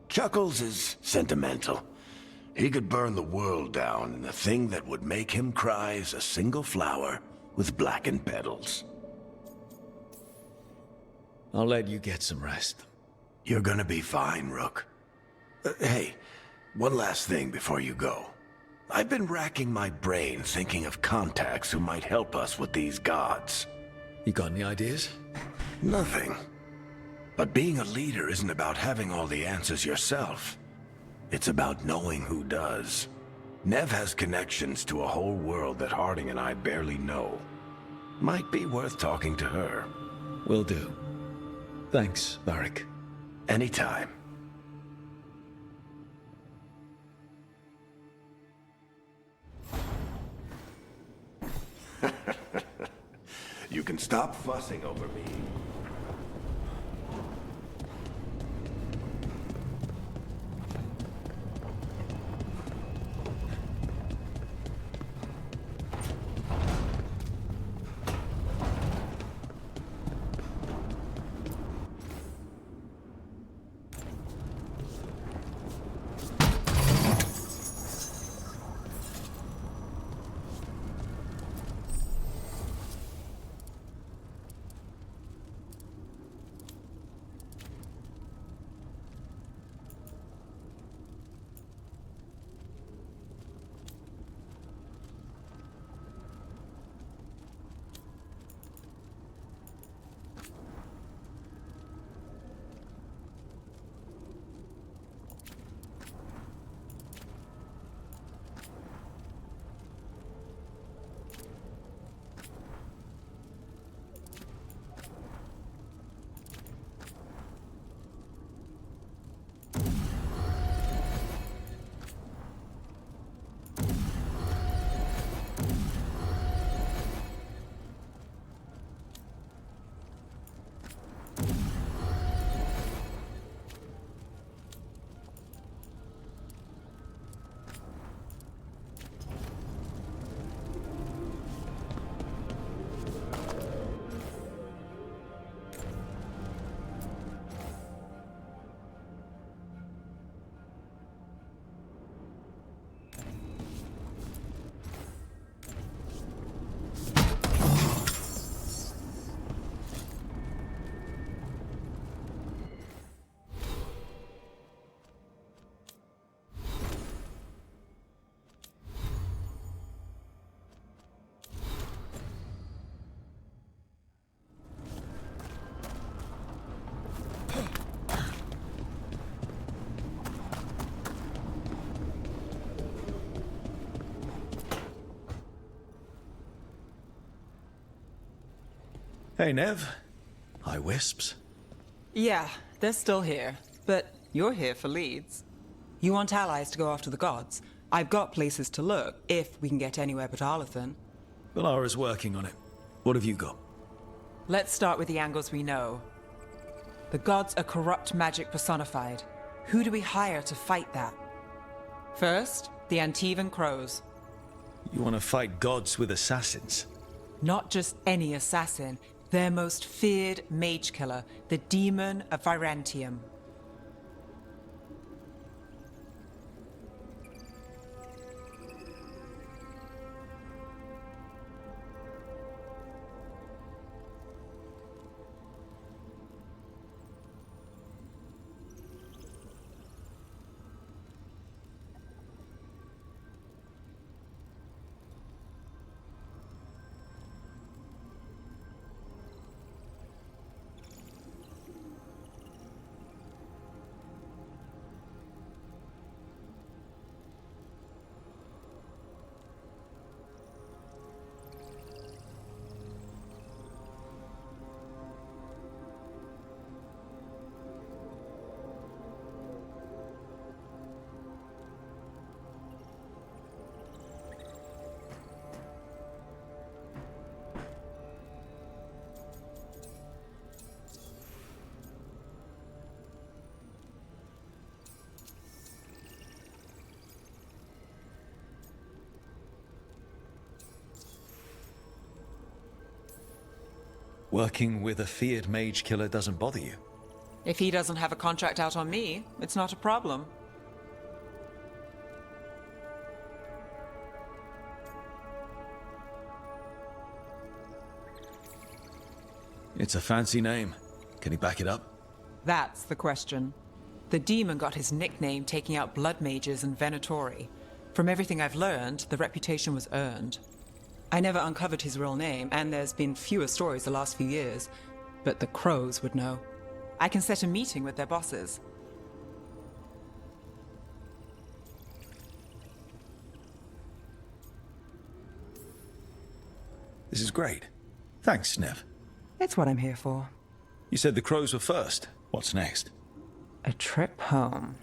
Chuckles is sentimental. He could burn the world down, and the thing that would make him cry is a single flower with blackened petals. I'll let you get some rest. You're gonna be fine, Rook. Hey, one last thing before you go. I've been racking my brain thinking of contacts who might help us with these gods. You got any ideas? Nothing. But being a leader isn't about having all the answers yourself. It's about knowing who does. Nev has connections to a whole world that Harding and I barely know. Might be worth talking to her. Will do. Thanks, Varric. Anytime. You can stop fussing over me. Hey, Nev. Hi, Wisps. Yeah, they're still here, but you're here for leads. You want allies to go after the gods? I've got places to look, if we can get anywhere but Arlathan. Valara's working on it. What have you got? Let's start with the angles we know. The gods are corrupt magic personified. Who do we hire to fight that? First, the Antivan Crows. You want to fight gods with assassins? Not just any assassin, their most feared mage killer, the Demon of Virantium. Working with a feared mage killer doesn't bother you? If he doesn't have a contract out on me, it's not a problem. It's a fancy name. Can he back it up? That's the question. The demon got his nickname taking out blood mages and Venatori. From everything I've learned, the reputation was earned. I never uncovered his real name, and there's been fewer stories the last few years, but the Crows would know. I can set a meeting with their bosses. This is great. Thanks, Nev. It's what I'm here for. You said the Crows were first. What's next? A trip home.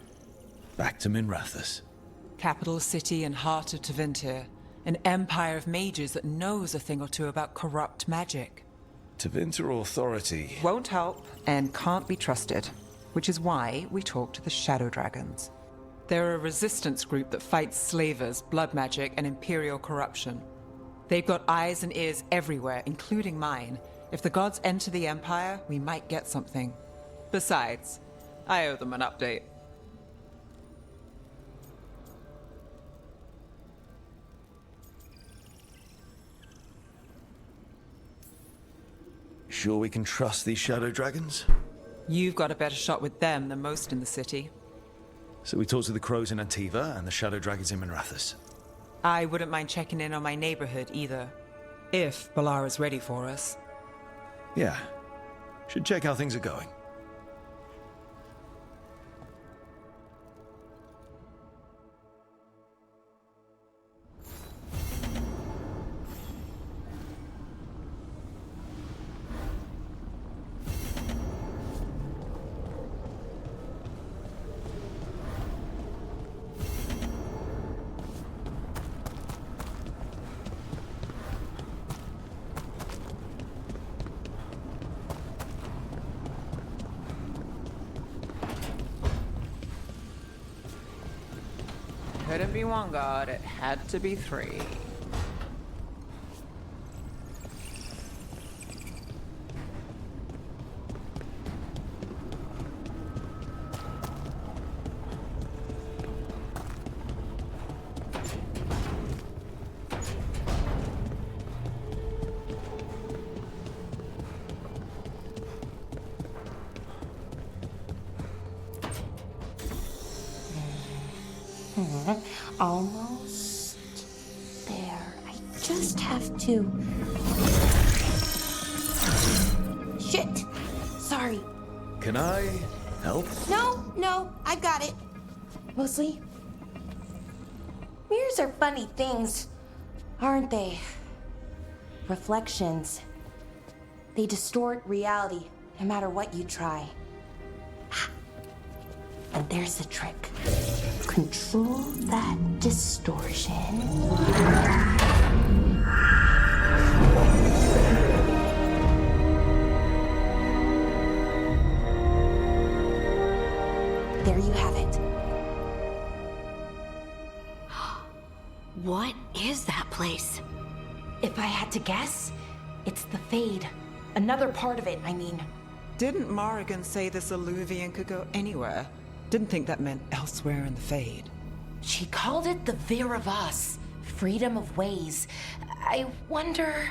Back to Minrathous. Capital city and heart of Tevinter. An empire of mages that knows a thing or two about corrupt magic. Tevinter authority Won't help and can't be trusted, which is why we talk to the Shadow Dragons. They're a resistance group that fights slavers, blood magic, and imperial corruption. They've got eyes and ears everywhere, including mine. If the gods enter the empire, we might get something. Besides, I owe them an update. Sure we can trust these Shadow Dragons? You've got a better shot with them than most in the city. So we talk to the Crows in Antiva and the Shadow Dragons in Minrathous. I wouldn't mind checking in on my neighborhood either. If Balara's ready for us. Yeah. Should check how things are going. Couldn't be one god, it had to be three. Almost there. I just have to... Shit! Sorry. Can I help? No, I got it. Mostly, mirrors are funny things, aren't they? Reflections. They distort reality, no matter what you try. And there's the trick. Control that distortion. There you have it. What is that place? If I had to guess, it's the Fade. Another part of it, I mean. Didn't Morrigan say this Illuvian could go anywhere? Didn't think that meant elsewhere in the Fade. She called it the Vir of Us. Freedom of ways. I wonder...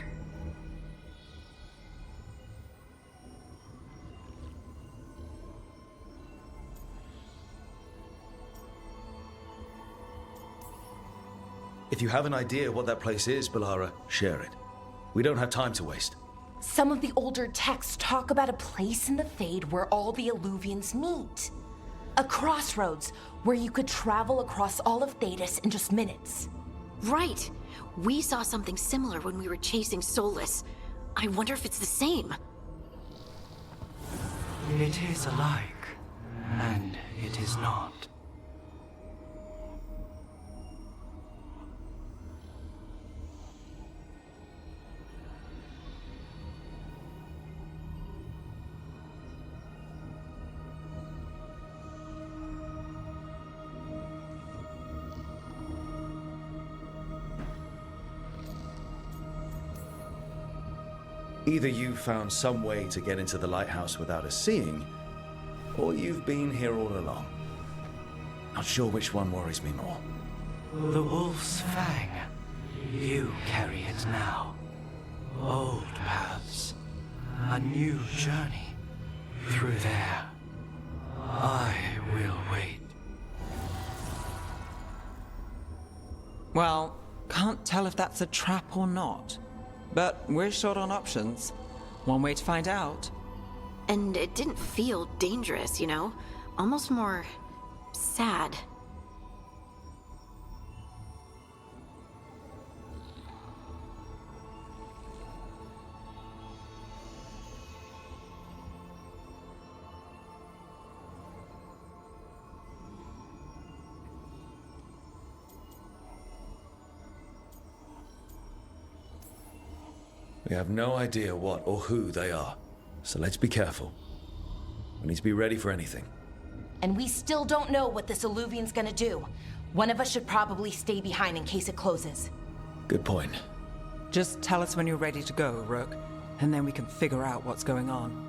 If you have an idea what that place is, Balara, share it. We don't have time to waste. Some of the older texts talk about a place in the Fade where all the Illuvians meet. A crossroads where you could travel across all of Thedas in just minutes. Right. We saw something similar when we were chasing Solus. I wonder if it's the same. It is alike, and it is not. Either you found some way to get into the lighthouse without us seeing, or you've been here all along. Not sure which one worries me more. The Wolf's Fang. You carry it now. Old paths. A new journey. Through there. I will wait. Well, can't tell if that's a trap or not. But we're short on options. One way to find out. And it didn't feel dangerous, you know? Almost more... sad. We have no idea what or who they are, so let's be careful. We need to be ready for anything. And we still don't know what this Illuvian's gonna do. One of us should probably stay behind in case it closes. Good point. Just tell us when you're ready to go, Rook, and then we can figure out what's going on.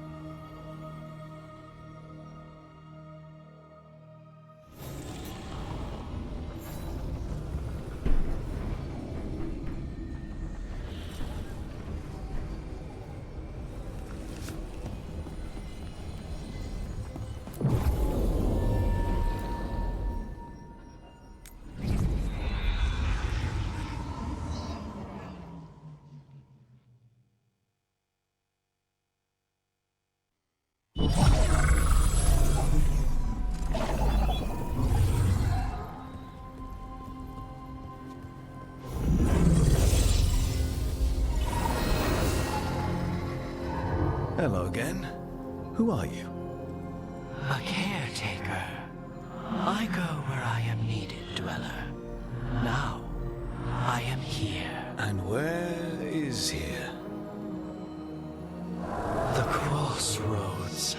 Hello again. Who are you? A caretaker. I go where I am needed, Dweller. Now, I am here. And where is here? The crossroads.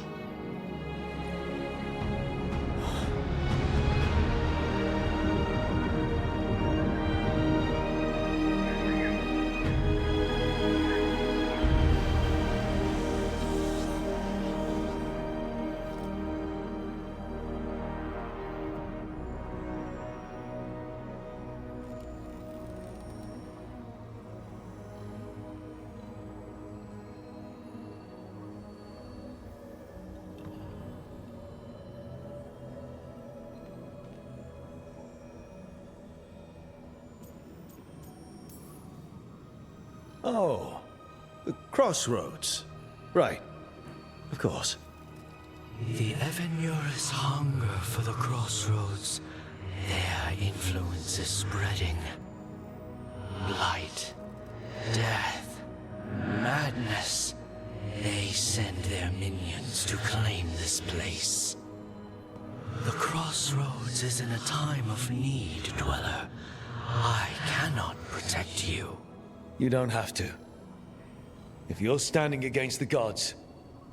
Oh, the crossroads. Right. Of course. The Evenurus hunger for the crossroads. Their influence is spreading. Blight, death, madness. chance to claim this place. The crossroads is in a time of need, Dweller. I cannot protect you. You don't have to. If you're standing against the gods,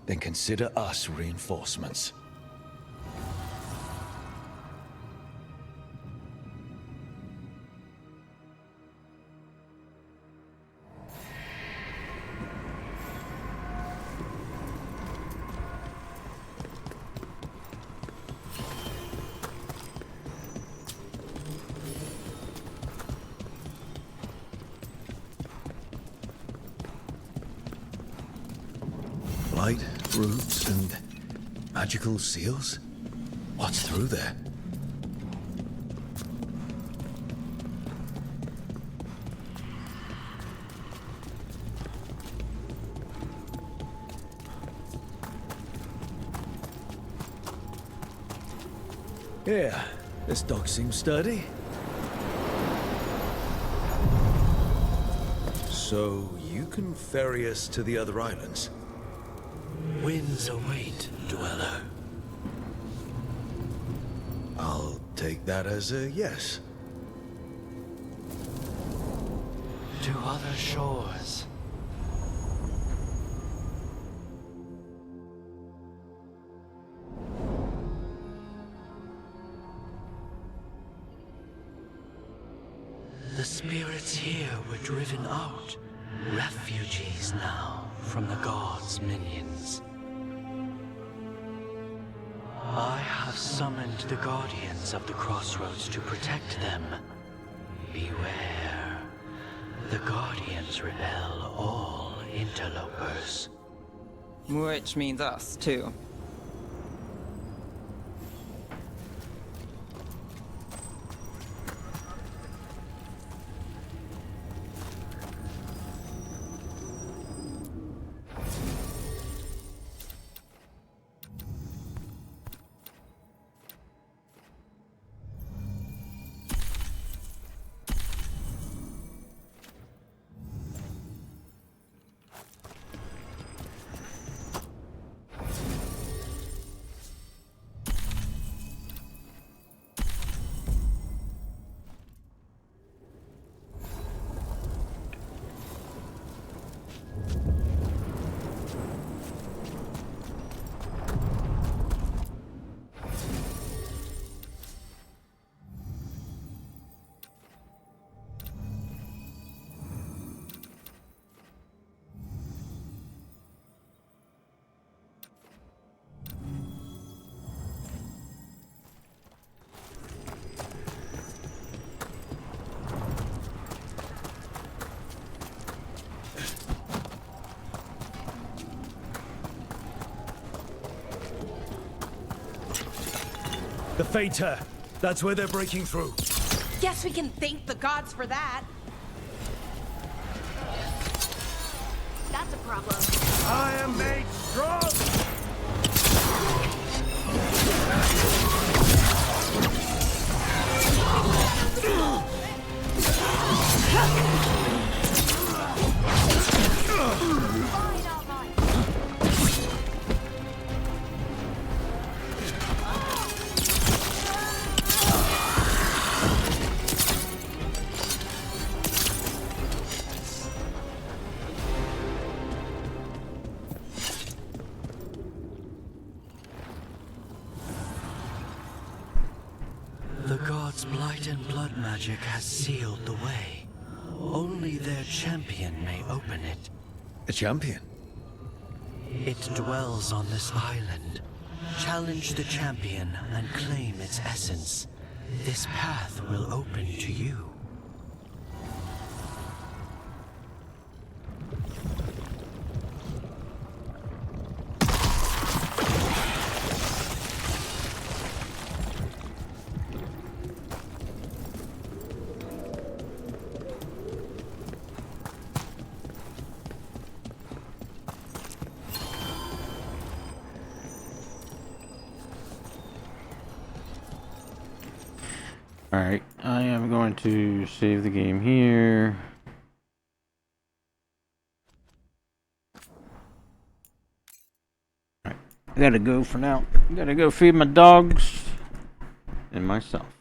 then consider us reinforcements. Light, roots, and magical seals? What's through there? Yeah, this dog seems sturdy. So you can ferry us to the other islands? Winds await, Dweller. I'll take that as a yes. To other shores. The spirits here were driven out. Refugees now from the gods' minions. I have summoned the guardians of the crossroads to protect them. Beware. The guardians repel all interlopers. Which means us, too. The Fater! That's where they're breaking through. Guess we can thank the gods for that. That's a problem. I am made strong! The gods' blight and blood magic has sealed the way. Only their champion may open it. A champion? It dwells on this island. Challenge the champion and claim its essence. This path will open to you. Alright, I am going to save the game here. Alright, gotta go for now. Gotta go feed my dogs and myself.